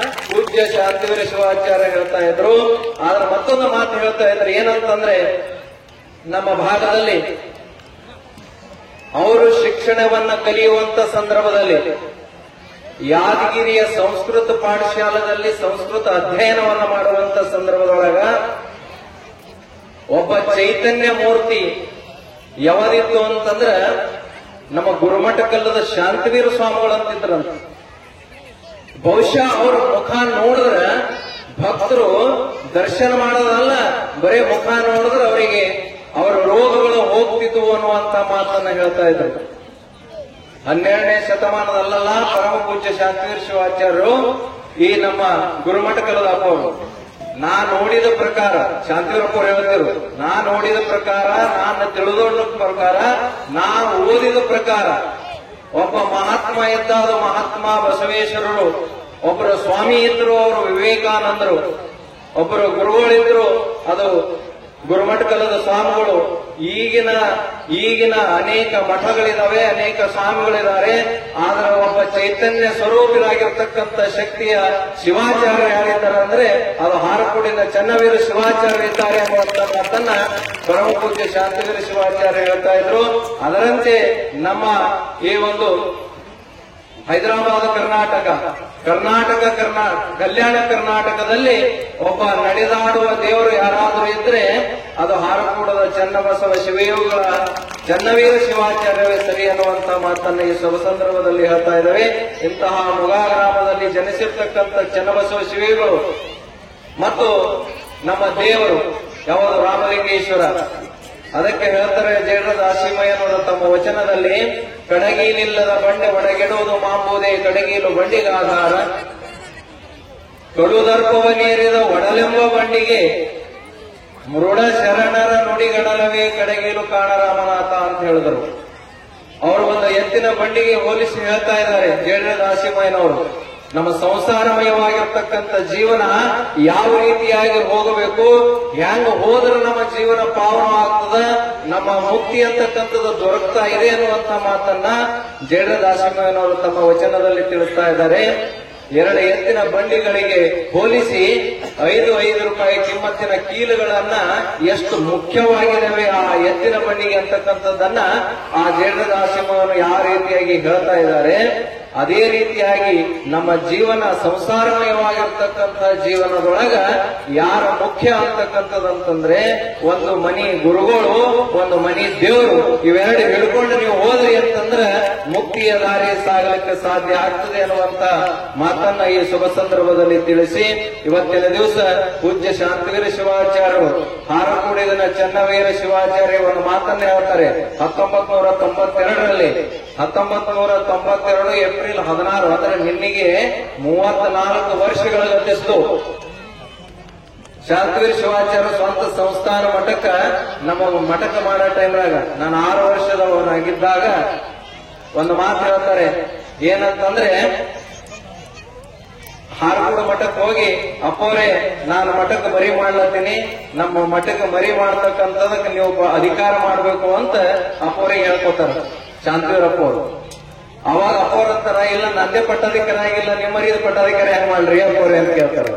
ಪೂಜ್ಯ ಶಾಂತಿವೀರ ಶಿವಾಚಾರ್ಯ ಹೇಳ್ತಾ ಇದ್ರು. ಆದ್ರೆ ಮತ್ತೊಂದು ಮಾತು ಹೇಳ್ತಾ ಇದ್ರು, ಏನಂತಂದ್ರೆ ನಮ್ಮ ಭಾಗದಲ್ಲಿ ಅವರು ಶಿಕ್ಷಣವನ್ನ ಕಲಿಯುವಂತ ಸಂದರ್ಭದಲ್ಲಿ ಯಾದಗಿರಿಯ ಸಂಸ್ಕೃತ ಪಾಠಶಾಲೆಯಲ್ಲಿ ಸಂಸ್ಕೃತ ಅಧ್ಯಯನವನ್ನ ಮಾಡುವಂತ ಸಂದರ್ಭದೊಳಗ ಒಬ್ಬ ಚೈತನ್ಯ ಮೂರ್ತಿ ಯಾವದಿತ್ತು ಅಂತಂದ್ರ ನಮ್ಮ ಗುರುಮಠ ಕಲ್ಲದ ಶಾಂತಿವೀರ ಸ್ವಾಮಿಗಳು ಅಂತಿದ್ರಂತ. ಬಹುಶಃ ಅವ್ರ ಮುಖ ನೋಡಿದ್ರೆ ಭಕ್ತರು ದರ್ಶನ ಮಾಡೋದಲ್ಲ, ಬರೇ ಮುಖ ನೋಡಿದ್ರೆ ಅವರಿಗೆ ಅವರ ರೋಗಗಳು ಹೋಗ್ತಿದ್ವು ಅನ್ನುವಂತ ಮಾತನ್ನ ಹೇಳ್ತಾ ಇದ್ರು. 12ನೇ ಶತಮಾನದಲ್ಲ ಪರಮ ಪೂಜ್ಯ ಶಾಂತಿವೀರ ಶಿವಾಚಾರ್ಯರು ಈ ನಮ್ಮ ಗುರುಮಠ ಕಲ್ಲದ ಅಪ್ಪವರು ನಾ ನೋಡಿದ ಪ್ರಕಾರ, ಶಾಂತಿವೀರಪ್ಪ ಹೇಳ್ತಿರು, ನಾ ನೋಡಿದ ಪ್ರಕಾರ, ನಾನು ತಿಳಿದೋಡ ಪ್ರಕಾರ, ನಾ ಓದಿದ ಪ್ರಕಾರ ಒಬ್ಬ ಮಹಾತ್ಮ ಇದ್ದ, ಅದು ಮಹಾತ್ಮ ಬಸವೇಶ್ವರರು. ಒಬ್ಬರು ಸ್ವಾಮಿ ಇದ್ರು, ಅವರು ವಿವೇಕಾನಂದರು. ಒಬ್ಬರು ಗುರುಗಳಿದ್ರು, ಅದು ಗುರುಮಠ ಕಲ್ಲದ ಸ್ವಾಮಿಗಳು. ಈಗಿನ ಅನೇಕ ಮಠಗಳಿದಾವೆ, ಅನೇಕ ಸ್ವಾಮಿಗಳಿದ್ದಾರೆ. ಆದ್ರೆ ಒಬ್ಬ ಚೈತನ್ಯ ಸ್ವರೂಪರಾಗಿರ್ತಕ್ಕಂಥ ಶಕ್ತಿಯ ಶಿವಾಚಾರ್ಯ ಯಾರಿದ್ದಾರೆ ಅಂದ್ರೆ ಅದು ಹಾರಕೋಡಿನ ಚನ್ನವೀರ ಶಿವಾಚಾರ್ಯ ಇದ್ದಾರೆ ಅನ್ನುವಂತ ಮಾತನ್ನ ಪರಮ ಪೂಜ್ಯ ಶಾಂತಿವೀರ ಶಿವಾಚಾರ್ಯ ಹೇಳ್ತಾ ಇದ್ರು. ಅದರಂತೆ ನಮ್ಮ ಈ ಒಂದು ಹೈದರಾಬಾದ್ ಕಲ್ಯಾಣ ಕರ್ನಾಟಕದಲ್ಲಿ ಒಬ್ಬ ನಡೆದಾಡುವ ದೇವರು ಯಾರಾದರೂ ಇದ್ರೆ ಅದು ಹಾರಕೂಡದ ಚನ್ನಬಸವ ಶಿವಯೋಗಿಗಳ ಚನ್ನವೀರ ಶಿವಾಚಾರ್ಯವೇ ಸರಿ ಅನ್ನುವಂತ ಮಾತನ್ನ ಈ ಶುಭ ಸಂದರ್ಭದಲ್ಲಿ ಹೇಳ್ತಾ ಇದ್ದೇವೆ. ಇಂತಹ ಮುಗಾ ಗ್ರಾಮದಲ್ಲಿ ಜನಿಸಿರ್ತಕ್ಕಂಥ ಚನ್ನಬಸವ ಶಿವಯೋಗಿಗಳು ಮತ್ತು ನಮ್ಮ ದೇವರು ಯಾವುದು ರಾಮಲಿಂಗೇಶ್ವರ, ಅದಕ್ಕೆ ಹೇಳ್ತಾರೆ ಜೇಡರ ದಾಸಿಮಯ್ಯನವರು ತಮ್ಮ ವಚನದಲ್ಲಿ, ಕಡಗೀಲಿಲ್ಲದ ಬಂಡೆ ಒಡಗೆಡುವುದು ಮಾಂಬುದೇ ಕಡಗೀಲು ಬಂಡಿಗಾಧಾರ, ಕಡುದರ್ಪವ ನೀರಿದ ಒಡಲೆಂಬ ಬಂಡಿಗೆ ಮೃಡ ಶರಣರ ನುಡಿಗಡಲವೇ ಕಡಗೀಲು ಕಾಣರಾಮನಾಥ ಅಂತ ಹೇಳಿದರು. ಅವರು ಒಂದು ಎತ್ತಿನ ಬಂಡಿಗೆ ಹೋಲಿಸಿ ಹೇಳ್ತಾ ಇದ್ದಾರೆ ಜೇಡರ ದಾಸಿಮಯ್ಯನವರು. ನಮ್ಮ ಸಂಸಾರಮಯವಾಗಿರ್ತಕ್ಕಂಥ ಜೀವನ ಯಾವ ರೀತಿಯಾಗಿ ಹೋಗಬೇಕು, ಹೆಂಗ ಹೋದ್ರೆ ನಮ್ಮ ಜೀವನ ಪಾವನ ಆಗ್ತದ, ನಮ್ಮ ಮುಕ್ತಿ ಅಂತಕ್ಕಂಥದ್ದು ದೊರಕ್ತಾ ಇದೆ ಅನ್ನುವಂತ ಮಾತನ್ನ ಜೇಡರ ದಾಸಿಮಯ್ಯನವರು ತಮ್ಮ ವಚನದಲ್ಲಿ ತಿಳಿಸ್ತಾ ಇದ್ದಾರೆ. 2 ಎತ್ತಿನ ಬಂಡಿಗಳಿಗೆ ಹೋಲಿಸಿ 5 ರೂಪಾಯಿ ಕಿಮ್ಮತ್ತಿನ ಕೀಲುಗಳನ್ನ ಎಷ್ಟು ಮುಖ್ಯವಾಗಿದ್ದಾವೆ ಆ ಎತ್ತಿನ ಬಂಡಿಗೆ ಅಂತಕ್ಕಂಥದ್ದನ್ನ ಆ ಜೇಡರ ದಾಸಿಮಯ್ಯನವರು ಯಾವ ರೀತಿಯಾಗಿ ಹೇಳ್ತಾ ಇದ್ದಾರೆ. ಅದೇ ರೀತಿಯಾಗಿ ನಮ್ಮ ಜೀವನ ಸಂಸಾರಮಯವಾಗಿರ್ತಕ್ಕಂಥ ಜೀವನದೊಳಗ ಯಾರ ಮುಖ್ಯ ಅಂತಕ್ಕಂಥದಂತಂದ್ರೆ ಒಂದು ಮನಿ ಗುರುಗಳು, ಒಂದು ಮನಿ ದೇವರು, ಇವೆರಡು ಹಿಡ್ಕೊಂಡು ನೀವು ಹೋದ್ರಿ ಅಂತಂದ್ರೆ ಮುಕ್ತಿಯ ದಾರಿ ಸಾಗಲಿಕ್ಕೆ ಸಾಧ್ಯ ಆಗ್ತದೆ ಅನ್ನುವಂತ ಮಾತನ್ನ ಈ ಶುಭ ಸಂದರ್ಭದಲ್ಲಿ ತಿಳಿಸಿ, ಇವತ್ತಿನ ದಿವಸ ಪೂಜ್ಯ ಶಾಂತವೀರ ಶಿವಾಚಾರ್ಯರು ಹಾರಕೂಡಿನ ಚನ್ನವೀರ ಶಿವಾಚಾರ್ಯ ಒಂದು ಮಾತನ್ನ ಹೇಳ್ತಾರೆ. 1992ರಲ್ಲಿ 1992 ಏಪ್ರಿಲ್ 16 ಅಂದ್ರೆ ನಿನ್ನೆಗೆ 34 ವರ್ಷಗಳ ಗತಿಸ್ತು. ಶಾಂತವೀರ ಶಿವಾಚಾರ್ಯ ಸ್ವಂತ ಸಂಸ್ಥಾನ ಮಠಕ್ಕ ನಮ್ಮ ಮಠಕ್ಕ ಮಾಡೋ ಟೈಮ್ನಾಗ ನಾನು 6 ವರ್ಷದವನಾಗಿದ್ದಾಗ ಒಂದು ಮಾತು ಹೇಳ್ತಾರೆ. ಏನಂತಂದ್ರೆ, ಹಾರಕೂಡ ಮಠಕ್ಕೆ ಹೋಗಿ, ಅಪ್ಪೋರೆ ನಾನು ಮಠಕ್ಕೆ ಮರಿ ಮಾಡ್ಲತ್ತೀನಿ, ನಮ್ಮ ಮಠಕ್ಕೆ ಮರಿ ಮಾಡ್ತಕ್ಕಂಥದಕ್ಕೆ ನೀವು ಅಧಿಕಾರ ಮಾಡ್ಬೇಕು ಅಂತ ಅಪ್ಪೋರೆ ಹೇಳ್ಕೊತಾರ ಶಾಂತವೀರಪ್ಪ ಅವರು. ಅವಾಗ ಅಪ್ಪೋರ ಅಂತಾರ, ಇಲ್ಲ ನಂದೇ ಪಟ್ಟಾಧಿಕಾರ ಆಗಿಲ್ಲ, ನಿಮ್ಮರಿದ ಪಟ್ಟಾಧಿಕಾರ ಹೆಂಗ್ ಮಾಡ್ರಿ ಅಪ್ಪೋರೆ ಅಂತ ಕೇಳ್ತಾರ.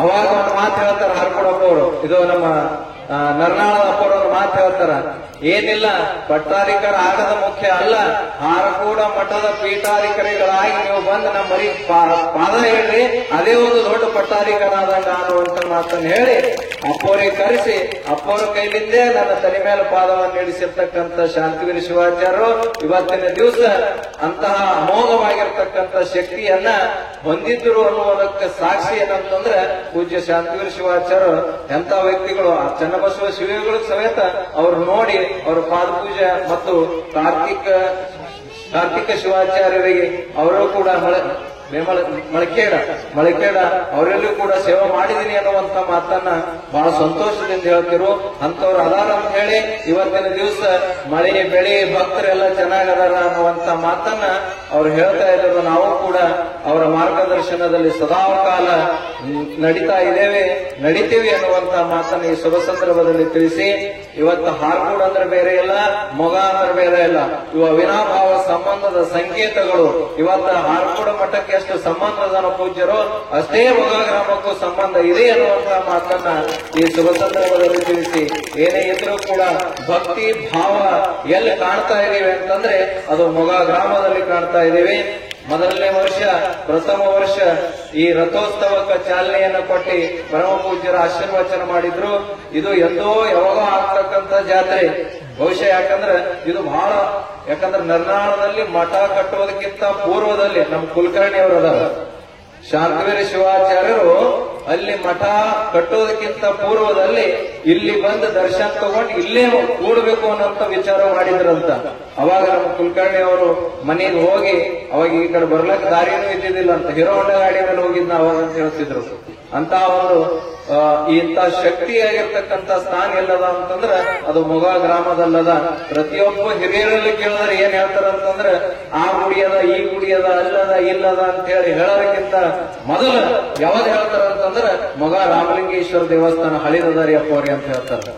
ಅವಾಗ ಒಂದು ಮಾತು ಹೇಳ್ತಾರ ಹಾರಕೂಡಪ್ಪ ಅವರು, ಇದು ನಮ್ಮ ನರ್ನಾಳದ ಅಪ್ಪೋರ ಒಂದು ಮಾತು ಹೇಳ್ತಾರ, ಏನಿಲ್ಲ ಪಟ್ಟಾಧಿಕಾರ ಆಗದ ಮುಖ್ಯ ಅಲ್ಲ, ಹಾರಕೂಡ ಮಠದ ಪೀಠಾಧಿಕಾರಿಗಳಾಗಿ ನೀವು ಬಂದು ನಮ್ಮ ಮರಿ ಪಾದ ಹೇಳ್ರಿ, ಅದೇ ಒಂದು ದೊಡ್ಡ ಪಟ್ಟಾಧಿಕಾರ ಆದಂಗ ಅನ್ನುವಂತ ಮಾತನ್ನು ಹೇಳಿ ಅಪ್ಪೋರಿಗೆ ಕರೆಸಿ ಅಪ್ಪೋರ ಕೈಲಿಂದೇ ನನ್ನ ತಲೆ ಮೇಲೆ ಪಾದವನ್ನು ಇಳಿಸಿರ್ತಕ್ಕಂಥ ಶಾಂತವೀರ ಶಿವಾಚಾರ್ಯರು ಇವತ್ತಿನ ದಿವಸ ಅಂತಹ ಅಮೋಘವಾಗಿರ್ತಕ್ಕಂಥ ಶಕ್ತಿಯನ್ನ ಹೊಂದಿದ್ರು ಅನ್ನುವುದಕ್ಕೆ ಸಾಕ್ಷಿ ಏನಂತಂದ್ರೆ ಪೂಜ್ಯ ಶಾಂತವೀರ ಶಿವಾಚಾರ್ಯರು ಎಂತ ವ್ಯಕ್ತಿಗಳು. ಚನ್ನಬಸವ ಶಿವಯೋಗಿಗಳ ಸಮೇತ ಅವರು ನೋಡಿ ಅವರ ಪಾದಪೂಜೆ ಮತ್ತು ಕಾರ್ತಿಕ ಶಿವಾಚಾರ್ಯರಿಗೆ ಅವರು ಕೂಡ ಮಳಕೇಡ ಅವರೆಲ್ಲೂ ಕೂಡ ಸೇವೆ ಮಾಡಿದೀನಿ ಅನ್ನುವಂತ ಮಾತನ್ನ ಬಹಳ ಸಂತೋಷದಿಂದ ಹೇಳ್ತಿರು. ಅಂತವ್ರು ಅದಾರ ಅಂತ ಹೇಳಿ ಇವತ್ತಿನ ದಿವಸ ಮಳೆ ಬೆಳೆ ಭಕ್ತರೆಲ್ಲ ಚೆನ್ನಾಗದಾರ ಅನ್ನುವಂತ ಮಾತನ್ನ ಅವ್ರು ಹೇಳ್ತಾ ಇದ್ರು. ನಾವು ಕೂಡ ಅವರ ಮಾರ್ಗದರ್ಶನದಲ್ಲಿ ಸದಾಕಾಲ ನಡಿತೀವಿ ಅನ್ನುವಂತ ಮಾತನ್ನ ಈ ಶುಭ ಸಂದರ್ಭದಲ್ಲಿ ತಿಳಿಸಿ, ಇವತ್ತು ಹಾರಕೂಡ ಅಂದ್ರೆ ಬೇರೆ ಇಲ್ಲ, ಮೊಗ ಅಂದ್ರೆ ಬೇರೆ ಇಲ್ಲ, ಇವು ಅವಿನಾಭಾವ ಸಂಬಂಧದ ಸಂಕೇತಗಳು. ಇವತ್ತು ಹಾರಕೂಡ ಮಠಕ್ಕೆ ಎಷ್ಟು ಸಂಬಂಧದ ಪೂಜ್ಯರು ಅಷ್ಟೇ ಮೊಗ ಗ್ರಾಮಕ್ಕೂ ಸಂಬಂಧ ಇದೆ ಅನ್ನುವಂತಹ ಮಾತನ್ನ ಈ ಶುಭ ಸಂದರ್ಭದಲ್ಲಿ ತಿಳಿಸಿ, ಏನೇ ಇದ್ರೂ ಕೂಡ ಭಕ್ತಿ ಭಾವ ಎಲ್ಲಿ ಕಾಣ್ತಾ ಇದೀವಿ ಅಂತಂದ್ರೆ ಅದು ಮೊಗ ಗ್ರಾಮದಲ್ಲಿ ಕಾಣ್ತಾ ಇದೀವಿ. ಮೊದಲನೇ ವರ್ಷ, ಪ್ರಥಮ ವರ್ಷ ಈ ರಥೋತ್ಸವಕ್ಕೆ ಚಾಲನೆಯನ್ನು ಕೊಟ್ಟು ಪರಮ ಪೂಜ್ಯರ ಆಶೀರ್ವಚನ ಮಾಡಿದ್ರು. ಇದು ಎಂದೋ ಯಾವಾಗ ಆಗ್ತಕ್ಕಂಥ ಜಾತ್ರೆ ಬಹುಶಃ. ಯಾಕಂದ್ರೆ ನರ್ನಾಳದಲ್ಲಿ ಮಠ ಕಟ್ಟುವುದಕ್ಕಿಂತ ಪೂರ್ವದಲ್ಲಿ ನಮ್ಮ ಕುಲಕರ್ಣಿ ಅವರು ಅದಾರ. ಶಾಂತವೀರ ಶಿವಾಚಾರ್ಯರು ಅಲ್ಲಿ ಮಠ ಕಟ್ಟೋದಕ್ಕಿಂತ ಪೂರ್ವದಲ್ಲಿ ಇಲ್ಲಿ ಬಂದು ದರ್ಶನ ತಗೊಂಡು ಇಲ್ಲೇ ಕೂಡಬೇಕು ಅನ್ನೋಂತ ವಿಚಾರ ಮಾಡಿದ್ರಂತ. ಅವಾಗ ನಮ್ಮ ಕುಲಕರ್ಣಿ ಅವರು ಮನೆಗೆ ಹೋಗಿ, ಅವಾಗ ಈ ಕಡೆ ಬರ್ಲಕ್ ದಾರಿನೂ ಇದ್ದಿದ್ದಿಲ್ಲ ಅಂತ, ಹೀರೋ ಹೊಂಡ ಗಾಡಿ ಮೇಲೆ ಹೋಗಿದ್ನ ಅವಾಗ ಅಂತ ಹೇಳ್ತಿದ್ರು. ಅಂತ ಒಂದು ಇಂಥ ಶಕ್ತಿಯಾಗಿರ್ತಕ್ಕಂಥ ಸ್ಥಾನ ಎಲ್ಲದ ಅಂತಂದ್ರೆ ಅದು ಮೊಗ ಗ್ರಾಮದಲ್ಲದ. ಪ್ರತಿಯೊಬ್ಬ ಹಿರಿಯರಲ್ಲಿ ಕೇಳಿದ್ರೆ ಏನ್ ಹೇಳ್ತಾರಂತಂದ್ರೆ ಆ ಗುಡಿಯದ, ಈ ಗುಡಿಯದ, ಅಲ್ಲದ, ಇಲ್ಲದ ಅಂತ ಹೇಳಿ ಹೇಳೋದಕ್ಕಿಂತ ಮೊದಲು ಯಾವಾಗ ಹೇಳ್ತಾರಂತಂದ್ರೆ ಮೊಗ ರಾಮಲಿಂಗೇಶ್ವರ ದೇವಸ್ಥಾನ ಹಳಿದದಾರಿ ಅಪ್ಪವ್ರಿ ಅಂತ ಹೇಳ್ತಾರೆ.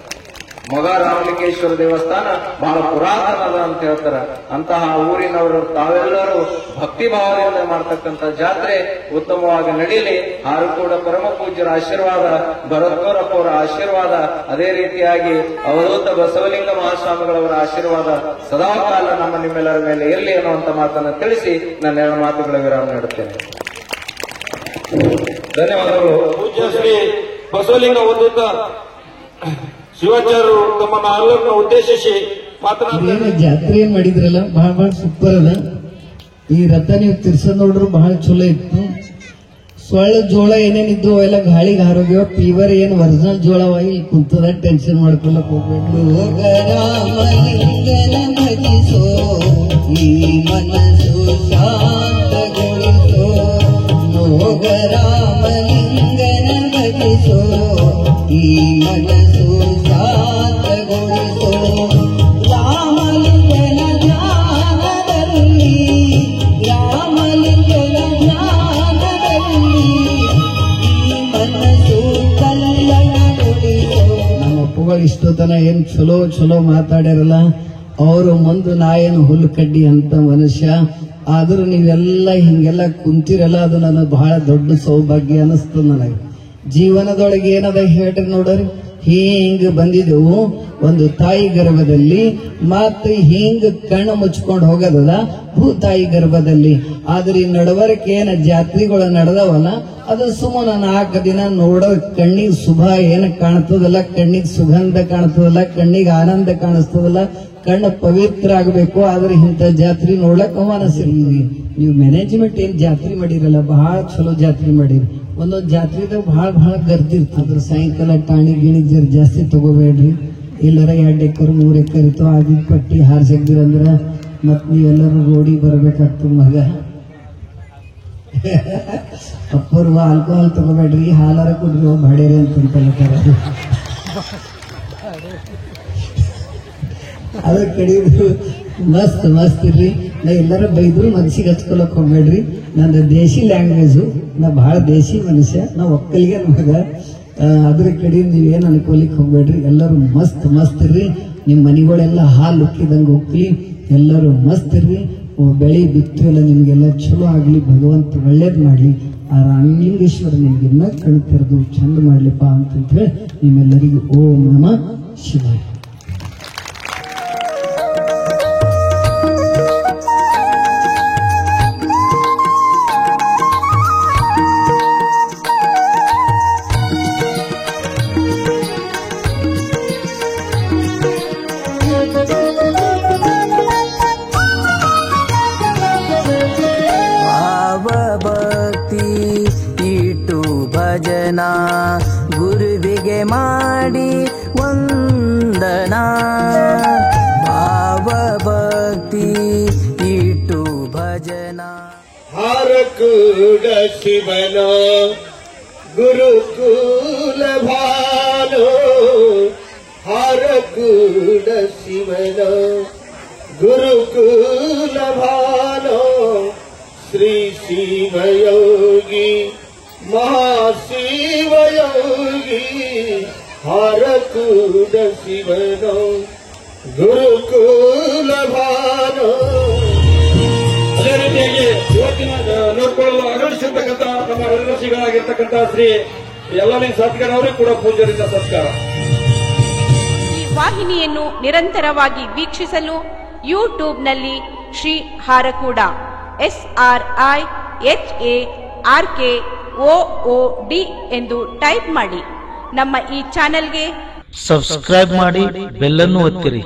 ಮೊಗ ರಾಮಲಿಂಗೇಶ್ವರ ದೇವಸ್ಥಾನ ಬಹಳ ಪುರಾತನದ ಅಂತ ಹೇಳ್ತಾರ. ಅಂತಹ ಊರಿನವರು ತಾವೆಲ್ಲರೂ ಭಕ್ತಿ ಭಾವದಿಂದ ಮಾಡ್ತಕ್ಕಂಥ ಜಾತ್ರೆ ಉತ್ತಮವಾಗಿ ನಡೆಯಲಿ. ಹಾರಕೂಡ ಪರಮ ಪೂಜ್ಯರ ಆಶೀರ್ವಾದ, ಭರತ್ವರಪ್ಪ ಅವರ ಆಶೀರ್ವಾದ, ಅದೇ ರೀತಿಯಾಗಿ ಅವಧೂತ ಬಸವಲಿಂಗ ಮಹಾಸ್ವಾಮಿಗಳವರ ಆಶೀರ್ವಾದ ಸದಾಕಾಲ ನಮ್ಮ ನಿಮ್ಮೆಲ್ಲರ ಮೇಲೆ ಇರಲಿ ಅನ್ನುವಂತ ಮಾತನ್ನು ತಿಳಿಸಿ ನನ್ನ ಎರಡು ಮಾತುಗಳ ವಿರಾಮ ನೀಡುತ್ತೇನೆ. ಧನ್ಯವಾದಗಳು. ಪೂಜ್ಯ ಶ್ರೀ ಬಸವಲಿಂಗ ಅವಧೂತ ಶಿವಾಚಾರ್ಯರು ತಮ್ಮನ್ನ ಎಲ್ಲರನ್ನ ಉದ್ದೇಶಿಸಿ ಮಾತನಾಡ್ತಾರೆ. ಜಾತ್ರೆ ಏನ್ ಮಾಡಿದ್ರಲ್ಲ ಬಹಳ ಬಹಳ ಸೂಪರ್ ಅದ. ಈ ರಥ ನೀವು ತಿರ್ಸೋದ್ ನೋಡ್ರು ಬಹಳ ಚಲೋ ಇತ್ತು. ಸೊಳ್ಳ ಜೋಳ ಏನೇನಿದ್ದು ಅವೆಲ್ಲ ಗಾಳಿಗೆ ಆರೋಗ್ಯ. ಫೀವರ್ ಏನ್ ಒರಿಜಿನಲ್ ಜೋಳವ ಇಲ್ಲಿ ಕುಂತದ, ಟೆನ್ಷನ್ ಮಾಡ್ಕೊಳಕ್ ಹೋಗ್ಬೇಕು. ಈ ಮನಸ್ಸು ಶಾಂತಗೊಳಿಸೋ, ರಾಮಲಿಂಗನ ಭಜಿಸೋ, ಈ ಮನಸ್ಸು ಶಾಂತಗೊಳಿಸೋ, ರಾಮಲಿಂಗನ ಜ್ಞಾನದಲ್ಲಿ, ರಾಮಲಿಂಗನ ಜ್ಞಾನದಲ್ಲಿ ಈ ಮನಸ್ಸು ಕಲ್ಲಣಗೊಳಿಸೋ. ನಮ್ಮ ಅಪ್ಪಗಳು ಇಷ್ಟೊತ್ತನ ಏನ್ ಚಲೋ ಚಲೋ ಮಾತಾಡ್ಯಾರಲ್ಲ, ಅವರು ಮುಂದೆ ನಾ ಏನು ಹುಲ್ಲು ಕಡ್ಡಿ ಅಂತ ಮನುಷ್ಯ. ಆದ್ರೂ ನೀವೆಲ್ಲ ಹಿಂಗೆಲ್ಲ ಕುಂತಿರಲ್ಲ, ಅದು ನನ್ನ ಬಹಳ ದೊಡ್ಡ ಸೌಭಾಗ್ಯ ಅನಿಸ್ತದ ನನಗೆ. ಜೀವನದೊಳಗೆ ಏನದ ಹೇಳ್ರಿ ನೋಡ್ರಿ, ಹಿಂಗ ಬಂದಿದ್ದೆವು ಒಂದು ತಾಯಿ ಗರ್ಭದಲ್ಲಿ, ಮತ್ತೆ ಹಿಂಗ ಕಣ್ಣು ಮುಚ್ಕೊಂಡು ಹೋಗೋದಲ್ಲ ಭೂತಾಯಿ ಗರ್ಭದಲ್ಲಿ. ಆದ್ರೆ ಈ ನಡವರಿಕೆ ಏನ ಜಾತ್ರೆಗಳು ನಡೆದವಲ್ಲ, ಅದು ಸುಮ್ಮನೆ 4 ದಿನ ನೋಡೋದ್ ಕಣ್ಣಿಗೆ ಶುಭ ಏನ ಕಾಣ್ತದಲ್ಲ, ಕಣ್ಣಿಗೆ ಸುಗಂಧ ಕಾಣ್ತದಲ್ಲ, ಕಣ್ಣಿಗೆ ಆನಂದ ಕಾಣಿಸ್ತದಲ್ಲ, ಕಣ್ಣು ಪವಿತ್ರ ಆಗಬೇಕು. ಆದ್ರೆ ಇಂಥ ಜಾತ್ರೆ ನೋಡ್ಲಕ್ ಮನಸ್ಸಿರ್ಲಿ. ನೀವು ಮ್ಯಾನೇಜ್ಮೆಂಟ್ ಏನ್ ಜಾತ್ರೆ ಮಾಡಿರಲ್ಲ, ಬಹಳ ಚಲೋ ಜಾತ್ರೆ ಮಾಡಿರಿ. ಒಂದೊಂದ್ ಜಾತ್ರೆದಾಗ ಬಹಳ ಗರ್ದಿ ಇರ್ತದ್ರ. ಸಾಯಂಕಾಲ ಟಾಣಿ ಗಿಣಿ ಜಾಸ್ತಿ ತಗೋಬೇಡ್ರಿ. ಎಲ್ಲರ 2 ಎಕರೆ 3 ಎಕರೆ ಇರ್ತಾವ, ಆದಿ ಪಟ್ಟಿ ಹಾರಿಸಿದ್ರಂದ್ರ ಮತ್ ನೀವೆಲ್ಲರೂ ರೋಡಿ ಬರ್ಬೇಕಾಗ್ತದ ಮಗ. ಅಪ್ಪರು ಆಲ್ಕೋಹಾಲ್ ತಗೋಬೇಡ್ರಿ, ಹಾಲಾರ ಕುಡ್ರಿ ಬಾಡೇರಿ ಅಂತಂತಾರ. ಅದ್ರ ಕಡಿದು ಮಸ್ತ್ ಮಸ್ತ್ ಇರ್ರಿ. ನಾ ಎಲ್ಲರ ಬೈದ್ರು ಮನಸ್ಸಿಗೆ ಹಚ್ಕೊಳಕ್ ಹೋಗ್ಬೇಡ್ರಿ. ನಂದು ದೇಶಿ ಲ್ಯಾಂಗ್ವೇಜು, ನಾ ಬಹಳ ದೇಶಿ ಮನುಷ್ಯ, ನಾ ಒಕ್ಕಲಿಗೆ ನಮಗ. ಅದ್ರ ಕಡೆ ನೀವೇನ್ ಅನ್ಕೋಲಿಕ್ ಹೋಗ್ಬೇಡ್ರಿ. ಎಲ್ಲರೂ ಮಸ್ತ್ ಮಸ್ತ್ ಇರ್ರಿ. ನಿಮ್ ಮನಿಗಳೆಲ್ಲ ಹಾಲು ಉಕ್ಕಿದಂಗ ಉಕ್ಲಿ. ಎಲ್ಲರೂ ಮಸ್ತ್ ಇರ್ರಿ. ಬೆಳಿ ಬಿತ್ತುವೆಲ್ಲ ನಿಮ್ಗೆಲ್ಲ ಚಲೋ ಆಗ್ಲಿ, ಭಗವಂತ ಒಳ್ಳೇದ್ ಮಾಡ್ಲಿ. ಆ ರಾಮಲಿಂಗೇಶ್ವರ ನಿಮ್ಗೆಲ್ಲ ಕಣ್ತಿರ್ದು ಚಂದ ಮಾಡ್ಲಿಪ್ಪ ಅಂತ ಹೇಳಿ ನಿಮ್ಮೆಲ್ಲರಿಗೂ ಓಂ ನಮಃ ಶಿವಾಯ. ಭಜನ ಗುರುವಿಗೆ ಮಾಡಿ ವಂದನಾ, ಭಾವ ಭಕ್ತಿ ಇಟ್ಟು ಭಜನ. ಹಾರಕೂಡ ಶಿವನ ಗುರುಕುಲ ಭಾನೋ, ಹಾರಕೂಡ ಶಿವನ ಗುರುಕುಲ ಭಾನೋ, ಶ್ರೀ ಶಿವಯೋಗಿ ಮಹಾಶಿವಯೋಗಿ, ಹಾರಕೂಡ ಶಿವನ ಗುರುಕುಲ ಭಾನೋ. ಅದೇ ರೀತಿಯಾಗಿ ಇವತ್ತಿನ ನೋಡ್ಕೊಳ್ಳಲು ಆಗಮಿಸಿರ್ತಕ್ಕಂಥ ನಮ್ಮ ಋಷಿಗಳಾಗಿರ್ತಕ್ಕಂಥ ಶ್ರೀ ಯಲ್ಲಲಿಂಗ ಸತ್ಗರ್ ಅವರಿಗೂ ಕೂಡ ಪೂಜ್ಯರಿಂದ ಸತ್ಕಾರ. ಈ ವಾಹಿನಿಯನ್ನು ನಿರಂತರವಾಗಿ ವೀಕ್ಷಿಸಲು ಯೂಟ್ಯೂಬ್ನಲ್ಲಿ ಶ್ರೀ ಹಾರಕೂಡ SRIHARKOOD ಎಂದು ಟೈಪ್ ಮಾಡಿ. ನಮ್ಮ ಈ ಚಾನೆಲ್ಗೆ ಸಬ್ಸ್ಕ್ರೈಬ್ ಮಾಡಿ, ಬೆಲ್ ಅನ್ನು ಒತ್ತಿರಿ.